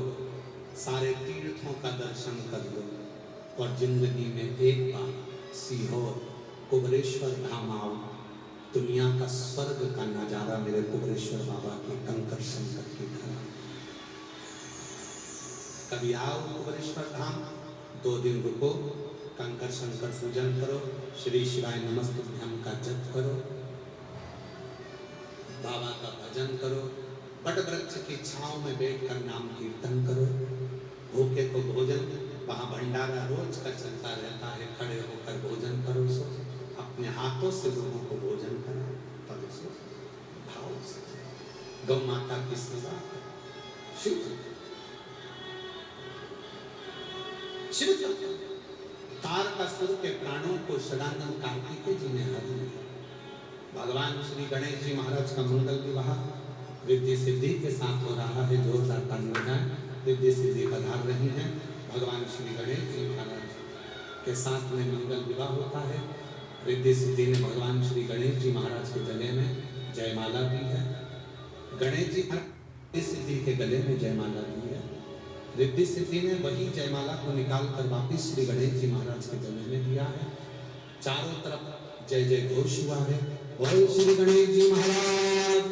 सारे तीर्थों का दर्शन कर लो, और जिंदगी में एक बार सीहोर कुबरेश्वर धाम आओ। दुनिया का स्वर्ग का नजारा मेरे कुबरेश्वर बाबा के कंकर शंकर की धरा। कभी आओ कुबरेश्वर धाम, 2 दिन रुको, कंकर शंकर पूजन करो, श्री शिवाय नमस्तुभ्यम का जप करो, बाबा का भजन करो, बट वृक्ष की छांव में बैठकर नाम कीर्तन करो। भूखे को भोजन, वहां भंडारा रोज का चलता रहता है। खड़े होकर भोजन परोसो, अपने हाथों से लोगों को भोजन करो, परोसो भाव से। गौ माता की सेवा करो। शिव तारकासुर के प्राणों को सदानंद कार्तिकेय जी ने हर लिया। भगवान श्री गणेश जी महाराज का मंगल विवाह रिद्धि सिद्धि के साथ हो रहा है। जोरदार ताली बजाएं। रिद्धि सिद्धि पधार रही हैं। भगवान श्री गणेश जी महाराज के साथ में मंगल विवाह होता है। रिद्धि सिद्धि ने भगवान श्री गणेश जी महाराज के गले में जयमाला दी है। गणेश जी रिद्धि सिद्धि के गले में जयमाला दी है। रिद्धि सिद्धि ने वही जयमाला को निकाल कर वापिस श्री गणेश जी महाराज के गले में दिया है। चारों तरफ जय जय घोष हुआ है। बोलो श्री गणेश जी महाराज